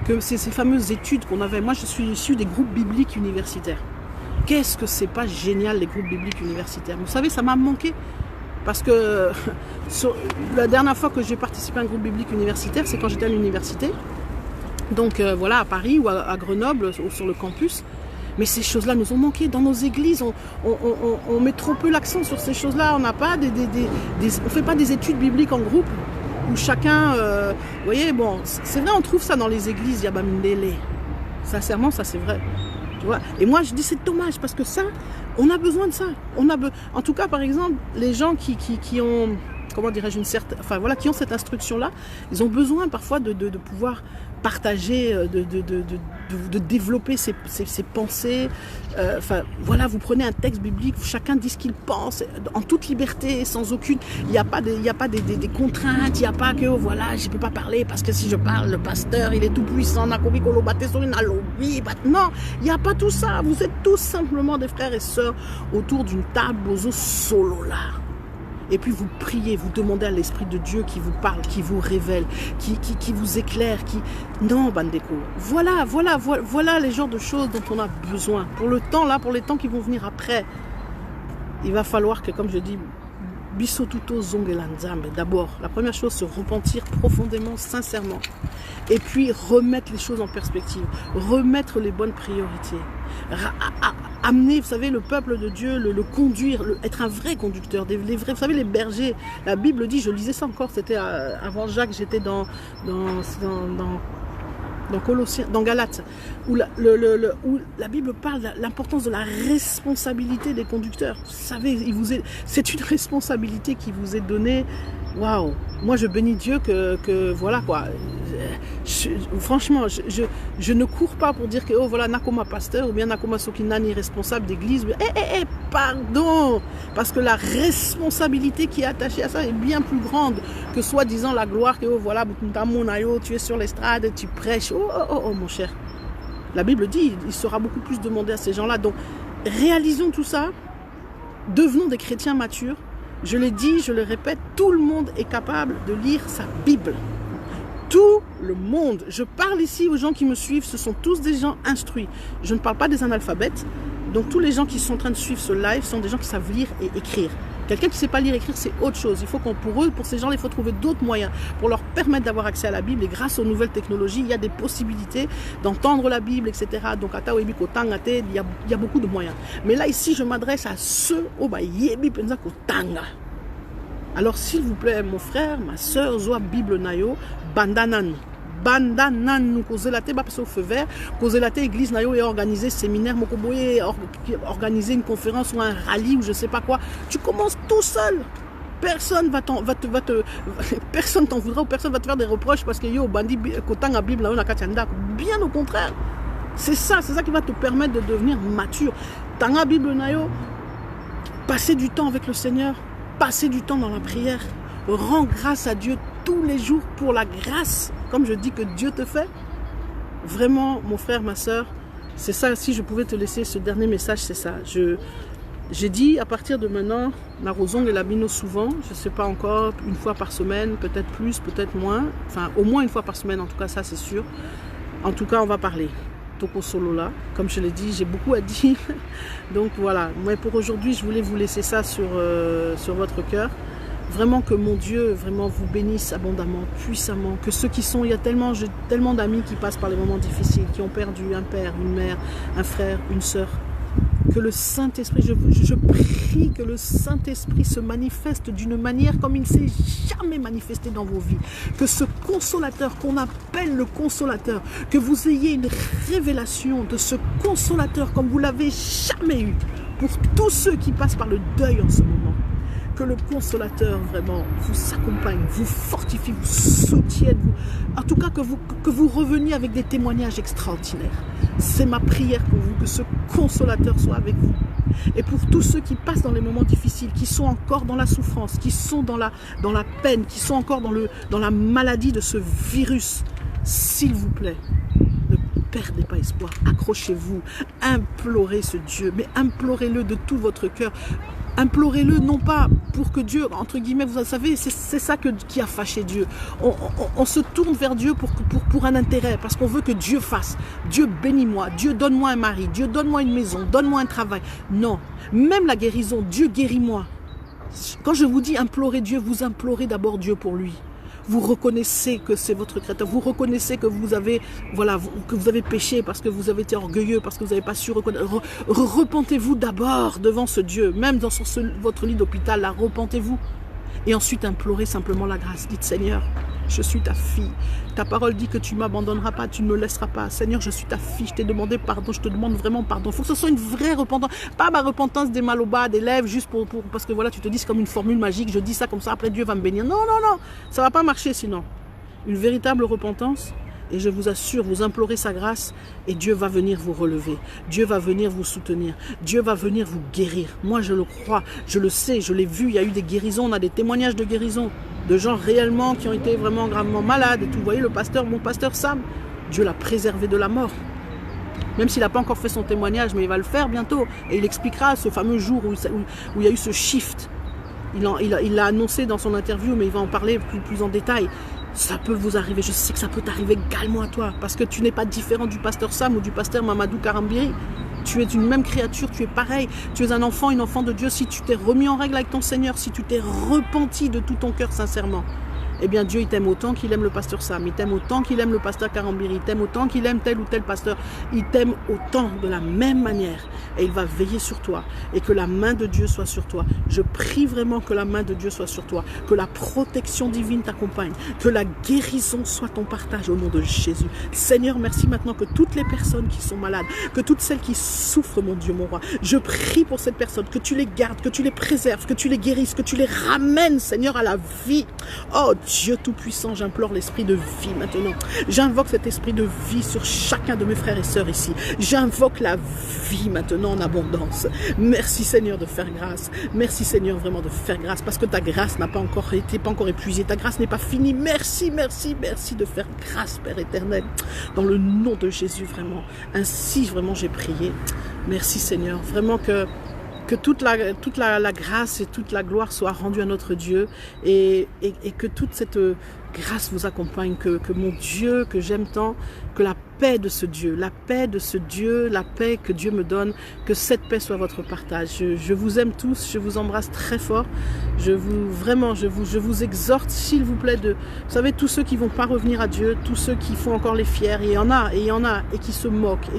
que ces fameuses études qu'on avait, moi je suis issu des groupes bibliques universitaires. Qu'est-ce que c'est pas génial les groupes bibliques universitaires. Vous savez, ça m'a manqué parce que la dernière fois que j'ai participé à un groupe biblique universitaire, c'est quand j'étais à l'université. Donc voilà, à Paris ou à Grenoble, sur le campus. Mais ces choses-là nous ont manqué. Dans nos églises, on met trop peu l'accent sur ces choses-là. On n'a pas on fait pas des études bibliques en groupe où chacun, vous voyez, bon, c'est vrai, on trouve ça dans les églises, Yabamindele. Sincèrement, ça c'est vrai. Tu vois. Et moi, je dis c'est dommage parce que ça, on a besoin de ça. En tout cas, par exemple, les gens qui ont, comment dirais-je, qui ont cette instruction-là, ils ont besoin parfois de pouvoir partager, de développer ses pensées. Voilà, vous prenez un texte biblique, chacun dit ce qu'il pense, en toute liberté, sans aucune. Il n'y a pas des contraintes, il n'y a pas que, voilà, je ne peux pas parler parce que si je parle, le pasteur, il est tout puissant, non, il n'y a pas tout ça. Vous êtes tous simplement des frères et sœurs autour d'une table, bozo solo là. Et puis vous priez, vous demandez à l'Esprit de Dieu qui vous parle, qui vous révèle, qui vous éclaire, Non, Bandeko. Voilà les genres de choses dont on a besoin. Pour les temps qui vont venir après, il va falloir que, comme je dis, Bisotuto Zongelanzambe. D'abord, la première chose, se repentir profondément, sincèrement. Et puis remettre les choses en perspective, remettre les bonnes priorités. Amener, vous savez, le peuple de Dieu, le conduire, être un vrai conducteur, vous savez, les bergers. La Bible dit, je lisais ça encore, c'était avant Jacques, j'étais dans dans Galates, où où la Bible parle de l'importance de la responsabilité des conducteurs. Vous savez, c'est une responsabilité qui vous est donnée. Waouh! Moi, je bénis Dieu que voilà quoi. Franchement, je ne cours pas pour dire que oh voilà Nakoma pasteur ou bien Nakoma Sokinani responsable d'église. Pardon, parce que la responsabilité qui est attachée à ça est bien plus grande que soi-disant la gloire que oh voilà tu es sur l'estrade, tu prêches. Oh mon cher. La Bible dit il sera beaucoup plus demandé à ces gens-là. Donc réalisons tout ça, devenons des chrétiens matures. Je l'ai dit, je le répète, tout le monde est capable de lire sa Bible. Tout le monde. Je parle ici aux gens qui me suivent, ce sont tous des gens instruits. Je ne parle pas des analphabètes. Donc tous les gens qui sont en train de suivre ce live sont des gens qui savent lire et écrire. Quelqu'un qui ne sait pas lire et écrire, c'est autre chose. Il faut pour ces gens, il faut trouver d'autres moyens pour leur permettre d'avoir accès à la Bible. Et grâce aux nouvelles technologies, il y a des possibilités d'entendre la Bible, etc. Donc, il y a beaucoup de moyens. Mais là, ici, je m'adresse à ceux alors, s'il vous plaît, mon frère, ma soeur, Zoa Bible Nayo, Bandanan. Bandanan, nous causons la parce au feu vert, causer la église Nayo et organiser séminaire, Mokoboye, organiser une conférence ou un rallye ou je sais pas quoi. Tu commences tout seul. Personne personne t'en voudra ou personne va te faire des reproches parce que yo bandi kotang a Bible na katianda. Bien au contraire. C'est ça qui va te permettre de devenir mature. Tanga Bible Nayo, passer du temps avec le Seigneur, passer du temps dans la prière, rends grâce à Dieu tous les jours pour la grâce, comme je dis que Dieu te fait. Vraiment, mon frère, ma soeur, c'est ça. Si je pouvais te laisser ce dernier message, c'est ça. J'ai dit à partir de maintenant, la Rosong et la Bino souvent, je ne sais pas encore, une fois par semaine, peut-être plus, peut-être moins, enfin au moins une fois par semaine, en tout cas ça c'est sûr. En tout cas on va parler. Toko Solo là, comme je l'ai dit, j'ai beaucoup à dire. Donc voilà, moi pour aujourd'hui je voulais vous laisser ça sur votre cœur. Vraiment que mon Dieu vraiment vous bénisse abondamment, puissamment. Que ceux qui sont, il y a tellement d'amis qui passent par les moments difficiles, qui ont perdu un père, une mère, un frère, une sœur. Que le Saint-Esprit, je prie que le Saint-Esprit se manifeste d'une manière comme il ne s'est jamais manifesté dans vos vies. Que ce consolateur qu'on appelle le consolateur, que vous ayez une révélation de ce consolateur comme vous l'avez jamais eu pour tous ceux qui passent par le deuil en ce moment. Que le consolateur vraiment vous accompagne, vous fortifie, vous soutienne. En tout cas, que vous reveniez avec des témoignages extraordinaires. C'est ma prière pour vous, que ce consolateur soit avec vous. Et pour tous ceux qui passent dans les moments difficiles, qui sont encore dans la souffrance, qui sont dans la peine, qui sont encore dans la maladie de ce virus, s'il vous plaît, ne perdez pas espoir. Accrochez-vous, implorez ce Dieu, mais implorez-le de tout votre cœur. Implorez-le non pas pour que Dieu, entre guillemets, vous savez, c'est ça qui a fâché Dieu. On se tourne vers Dieu pour un intérêt, parce qu'on veut que Dieu fasse. Dieu bénis-moi, Dieu donne-moi un mari, Dieu donne-moi une maison, donne-moi un travail. Non, même la guérison, Dieu guéris-moi. Quand je vous dis implorer Dieu, vous implorez d'abord Dieu pour lui. Vous reconnaissez que c'est votre créateur. Vous reconnaissez que vous avez péché parce que vous avez été orgueilleux, parce que vous n'avez pas su reconnaître. Repentez-vous d'abord devant ce Dieu, même dans votre lit d'hôpital, là, repentez-vous. Et ensuite implorez simplement la grâce. Dites Seigneur, je suis ta fille. Ta parole dit que tu ne m'abandonneras pas, tu ne me laisseras pas. Seigneur, je suis ta fille, je t'ai demandé pardon, je te demande vraiment pardon. Il faut que ce soit une vraie repentance. Pas ma repentance des malobas, des lèvres, juste parce que voilà, tu te dis c'est comme une formule magique, je dis ça comme ça, après Dieu va me bénir. Non, ça ne va pas marcher sinon. Une véritable repentance. Et je vous assure, vous implorez sa grâce et Dieu va venir vous relever. Dieu va venir vous soutenir. Dieu va venir vous guérir. Moi, je le crois, je le sais, je l'ai vu. Il y a eu des guérisons, on a des témoignages de guérison de gens réellement qui ont été vraiment gravement malades et tout. Vous voyez, mon pasteur Sam, Dieu l'a préservé de la mort. Même s'il n'a pas encore fait son témoignage, mais il va le faire bientôt. Et il expliquera ce fameux jour où il y a eu ce shift. Il l'a annoncé dans son interview, mais il va en parler plus en détail. Ça peut vous arriver, je sais que ça peut t'arriver également à toi, parce que tu n'es pas différent du pasteur Sam ou du pasteur Mamadou Karambiri. Tu es une même créature, tu es pareil, tu es un enfant, une enfant de Dieu. Si tu t'es remis en règle avec ton Seigneur, si tu t'es repenti de tout ton cœur sincèrement, eh bien Dieu il t'aime autant qu'il aime le pasteur Sam, il t'aime autant qu'il aime le pasteur Karambiri, il t'aime autant qu'il aime tel ou tel pasteur, il t'aime autant de la même manière et il va veiller sur toi et que la main de Dieu soit sur toi. Je prie vraiment que la main de Dieu soit sur toi, que la protection divine t'accompagne, que la guérison soit ton partage au nom de Jésus. Seigneur, merci maintenant que toutes les personnes qui sont malades, que toutes celles qui souffrent, mon Dieu, mon roi, je prie pour cette personne, que tu les gardes, que tu les préserves, que tu les guérisses, que tu les ramènes, Seigneur, à la vie. Oh Dieu Tout-Puissant, j'implore l'esprit de vie maintenant. J'invoque cet esprit de vie sur chacun de mes frères et sœurs ici. J'invoque la vie maintenant en abondance. Merci Seigneur de faire grâce. Merci Seigneur vraiment de faire grâce parce que ta grâce n'a pas encore été, pas encore épuisée. Ta grâce n'est pas finie. Merci, merci, merci de faire grâce, Père éternel. Dans le nom de Jésus, vraiment. Ainsi, vraiment, j'ai prié. Merci Seigneur. Vraiment que toute la grâce et toute la gloire soit rendue à notre Dieu et que toute cette grâce vous accompagne, que mon Dieu, que j'aime tant, que la paix de ce Dieu, la paix que Dieu me donne, que cette paix soit votre partage. Je vous aime tous, je vous embrasse très fort. Je vous exhorte, s'il vous plaît, vous savez, tous ceux qui ne vont pas revenir à Dieu, tous ceux qui font encore les fiers, et il y en a, et qui se moquent,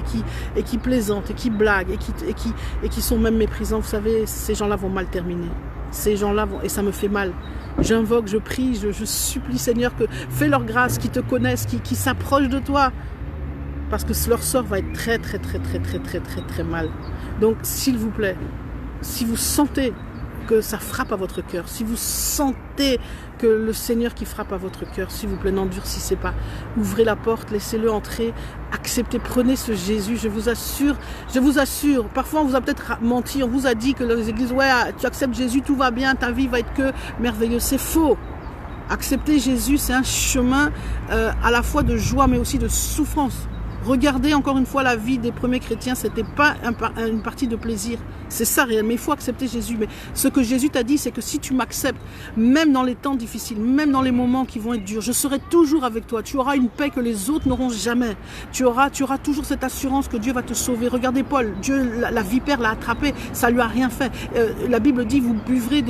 et qui plaisantent, et qui blaguent, et qui sont même méprisants, vous savez, ces gens-là vont mal terminer. Ces gens-là vont, et ça me fait mal. J'invoque, je prie, je supplie Seigneur que fais leur grâce, qu'ils te connaissent, qui s'approchent de toi. Parce que leur sort va être très mal. Donc, s'il vous plaît, si vous sentez que ça frappe à votre cœur, si vous sentez que le Seigneur qui frappe à votre cœur, s'il vous plaît, n'endurcissez pas. Ouvrez la porte, laissez-le entrer, acceptez, prenez ce Jésus, je vous assure, parfois on vous a peut-être menti, on vous a dit que les églises, ouais, tu acceptes Jésus, tout va bien, ta vie va être que merveilleuse. C'est faux. Accepter Jésus, c'est un chemin à la fois de joie, mais aussi de souffrance. Regardez encore une fois la vie des premiers chrétiens, c'était pas une partie de plaisir. C'est ça réellement, mais il faut accepter Jésus. Mais ce que Jésus t'a dit, c'est que si tu m'acceptes, même dans les temps difficiles, même dans les moments qui vont être durs, je serai toujours avec toi. Tu auras une paix que les autres n'auront jamais. Tu auras toujours cette assurance que Dieu va te sauver. Regardez Paul, Dieu, la vipère l'a attrapé, ça lui a rien fait. La Bible dit, vous boirez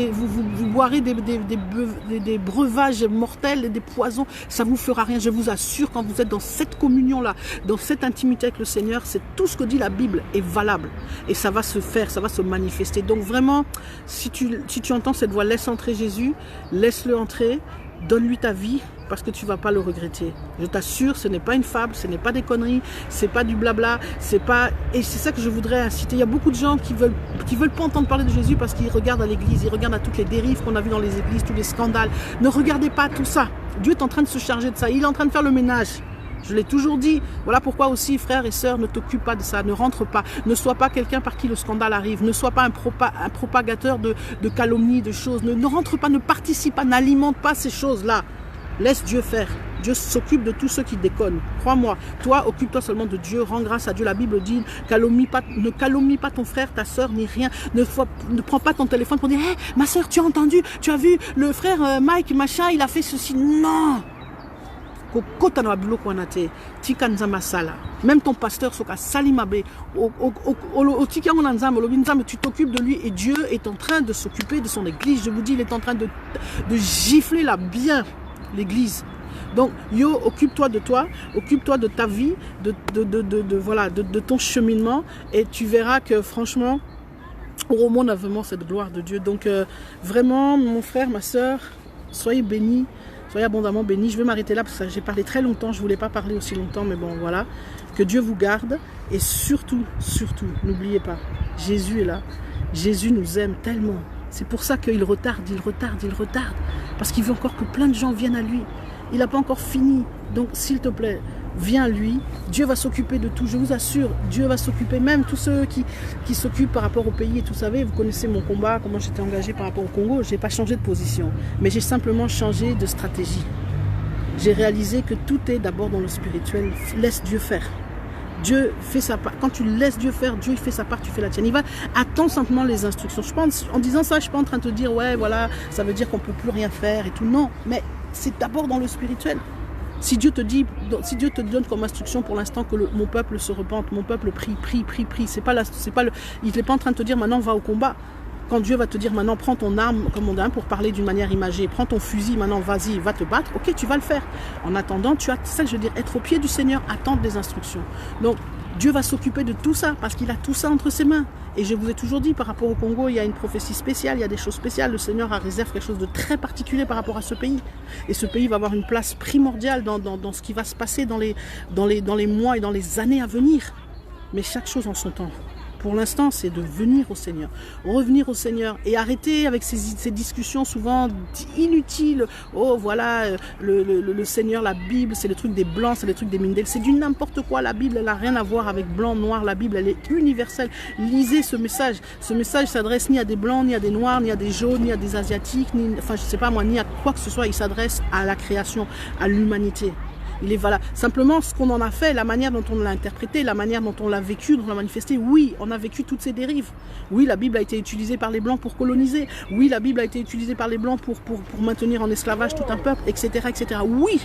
des breuvages mortels et des poisons, ça vous fera rien. Je vous assure, quand vous êtes dans cette communion-là, dans cette intimité avec le Seigneur, c'est tout ce que dit la Bible est valable. Et ça va se faire, ça va se manifester. Donc vraiment, si tu entends cette voix, laisse entrer Jésus, laisse-le entrer, donne-lui ta vie, parce que tu ne vas pas le regretter. Je t'assure, ce n'est pas une fable, ce n'est pas des conneries, c'est pas du blabla, c'est pas... Et c'est ça que je voudrais inciter. Il y a beaucoup de gens qui veulent pas entendre parler de Jésus parce qu'ils regardent à l'église, ils regardent à toutes les dérives qu'on a vues dans les églises, tous les scandales. Ne regardez pas tout ça. Dieu est en train de se charger de ça. Il est en train de faire le ménage. Je l'ai toujours dit. Voilà pourquoi aussi, frères et sœurs, ne t'occupe pas de ça, ne rentre pas. Ne sois pas quelqu'un par qui le scandale arrive. Ne sois pas un propagateur de calomnies, de choses. Ne rentre pas, ne participe pas, n'alimente pas ces choses-là. Laisse Dieu faire. Dieu s'occupe de tous ceux qui déconnent. Crois-moi. Toi, occupe-toi seulement de Dieu. Rends grâce à Dieu. La Bible dit, ne calomnie pas ton frère, ta sœur, ni rien. Ne prends pas ton téléphone pour dire, hey, ma sœur, tu as entendu, tu as vu, le frère Mike, machin, il a fait ceci. Non. Même ton pasteur, tu t'occupes de lui et Dieu est en train de s'occuper de son église. Je vous dis, il est en train de gifler là bien l'église. Donc, occupe-toi de toi, occupe-toi de ta vie, de ton cheminement et tu verras que franchement, au monde a vraiment cette gloire de Dieu. Donc, vraiment, mon frère, ma soeur, soyez bénis. Soyez abondamment bénis. Je vais m'arrêter là parce que j'ai parlé très longtemps. Je ne voulais pas parler aussi longtemps, mais bon, voilà. Que Dieu vous garde. Et surtout, n'oubliez pas, Jésus est là. Jésus nous aime tellement. C'est pour ça qu'il retarde. Parce qu'il veut encore que plein de gens viennent à lui. Il n'a pas encore fini. Donc, s'il te plaît, viens à lui. Dieu va s'occuper de tout. Je vous assure, Dieu va s'occuper. Même tous ceux qui s'occupent par rapport au pays et tout. Vous savez, vous connaissez mon combat, comment j'étais engagée par rapport au Congo. Je n'ai pas changé de position. Mais j'ai simplement changé de stratégie. J'ai réalisé que tout est d'abord dans le spirituel. Laisse Dieu faire. Dieu fait sa part. Quand tu laisses Dieu faire, Dieu fait sa part, tu fais la tienne. Il va attends simplement les instructions. En disant ça, je ne suis pas en train de te dire, ouais, voilà, ça veut dire qu'on ne peut plus rien faire et tout. Non, mais c'est d'abord dans le spirituel. Si Dieu te donne comme instruction pour l'instant que mon peuple se repente, mon peuple prie. Il n'est pas en train de te dire maintenant va au combat. quand Dieu va te dire maintenant prends ton arme, comme on dit, pour parler d'une manière imagée, prends ton fusil, maintenant vas-y, va te battre, ok, tu vas le faire. En attendant, tu as, c'est ça que je veux dire, être au pied du Seigneur, attendre des instructions. Donc Dieu va s'occuper de tout ça parce qu'il a tout ça entre ses mains. Et je vous ai toujours dit, par rapport au Congo, il y a une prophétie spéciale, il y a des choses spéciales. Le Seigneur a réservé quelque chose de très particulier par rapport à ce pays. Et ce pays va avoir une place primordiale dans ce qui va se passer dans les mois et dans les années à venir. Mais chaque chose en son temps. Pour l'instant, c'est de venir au Seigneur, revenir au Seigneur et arrêter avec ces discussions souvent inutiles. Oh, voilà, le Seigneur, la Bible, c'est le truc des Blancs, c'est le truc des Mindel. C'est du n'importe quoi. La Bible, elle n'a rien à voir avec blanc, noir. La Bible, elle est universelle. Lisez ce message. Ce message s'adresse ni à des Blancs, ni à des Noirs, ni à des Jaunes, ni à des Asiatiques, ni, enfin, je sais pas moi, ni à quoi que ce soit. Il s'adresse à la création, à l'humanité. Il est valable. Simplement, ce qu'on en a fait, la manière dont on l'a interprété, la manière dont on l'a vécu, dont on l'a manifesté, oui, on a vécu toutes ces dérives. Oui, la Bible a été utilisée par les Blancs pour coloniser. Oui, la Bible a été utilisée par les Blancs pour maintenir en esclavage tout un peuple, etc., etc. Oui,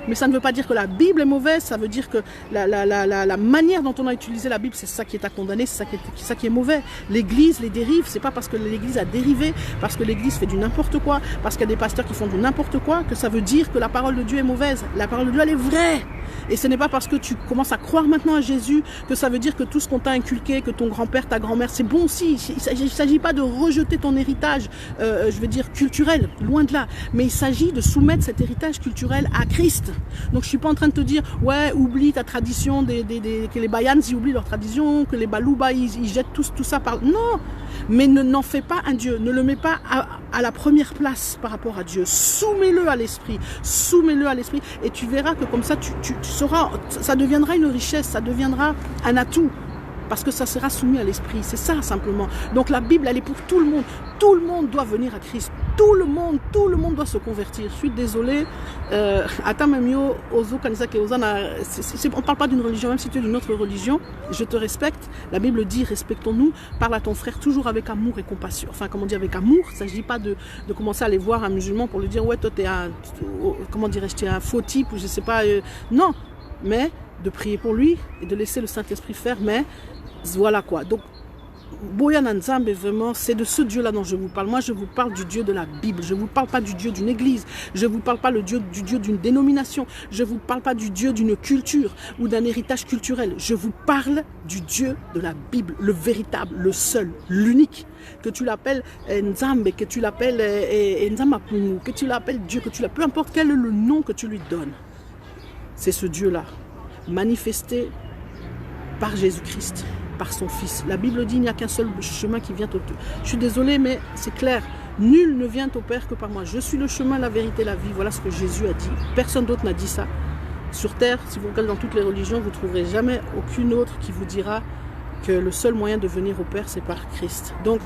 mais ça ne veut pas dire que la Bible est mauvaise, ça veut dire que la manière dont on a utilisé la Bible, c'est ça qui est à condamner, c'est ça qui est mauvais. L'Église, les dérives, c'est pas parce que l'Église a dérivé, parce que l'Église fait du n'importe quoi, parce qu'il y a des pasteurs qui font du n'importe quoi, que ça veut dire que la parole de Dieu est mauvaise. La parole de Dieu, elle est vraie. Et ce n'est pas parce que tu commences à croire maintenant à Jésus que ça veut dire que tout ce qu'on t'a inculqué, que ton grand-père, ta grand-mère, c'est bon aussi. Il ne s'agit pas de rejeter ton héritage, je veux dire, culturel, loin de là. Mais il s'agit de soumettre cet héritage culturel à Christ. Donc je ne suis pas en train de te dire, ouais, oublie ta tradition, que les Bayans, ils oublient leur tradition, que les Balouba, ils jettent tout ça par... Non, mais n'en fais pas un Dieu, ne le mets pas à la première place par rapport à Dieu. Soumets-le à l'esprit, et tu verras que comme ça, tu sauras, ça deviendra une richesse, ça deviendra un atout. Parce que ça sera soumis à l'esprit, c'est ça simplement. Donc la Bible, elle est pour tout le monde. Tout le monde doit venir à Christ. Tout le monde doit se convertir. Je suis désolée. On ne parle pas d'une religion, même si tu es d'une autre religion. Je te respecte. La Bible dit, respectons-nous. Parle à ton frère toujours avec amour et compassion. Enfin, comme on dit, avec amour. Il ne s'agit pas de commencer à aller voir un musulman pour lui dire, ouais, toi, t'es un faux type, ou je ne sais pas. Non, mais de prier pour lui et de laisser le Saint-Esprit faire, mais voilà quoi. Donc, Boyan Nzambe, vraiment, c'est de ce Dieu-là dont je vous parle. Moi, je vous parle du Dieu de la Bible. Je ne vous parle pas du Dieu d'une église. Je ne vous parle pas du Dieu d'une dénomination. Je ne vous parle pas du Dieu d'une culture ou d'un héritage culturel. Je vous parle du Dieu de la Bible, le véritable, le seul, l'unique. Que tu l'appelles Nzambe, que tu l'appelles Nzamapungu, que tu l'appelles Dieu, peu importe quel est le nom que tu lui donnes. C'est ce Dieu-là, manifesté par Jésus-Christ, par son Fils. La Bible dit qu'il n'y a qu'un seul chemin qui vient au... Je suis désolée, mais c'est clair. Nul ne vient au Père que par moi. Je suis le chemin, la vérité, la vie. Voilà ce que Jésus a dit. Personne d'autre n'a dit ça. Sur terre, si vous regardez dans toutes les religions, vous ne trouverez jamais aucune autre qui vous dira que le seul moyen de venir au Père, c'est par Christ. Donc,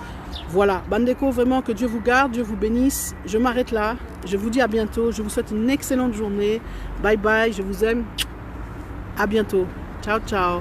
voilà. Bandeko, vraiment, que Dieu vous garde, Dieu vous bénisse. Je m'arrête là. Je vous dis à bientôt. Je vous souhaite une excellente journée. Bye bye, je vous aime. À bientôt. Ciao, ciao.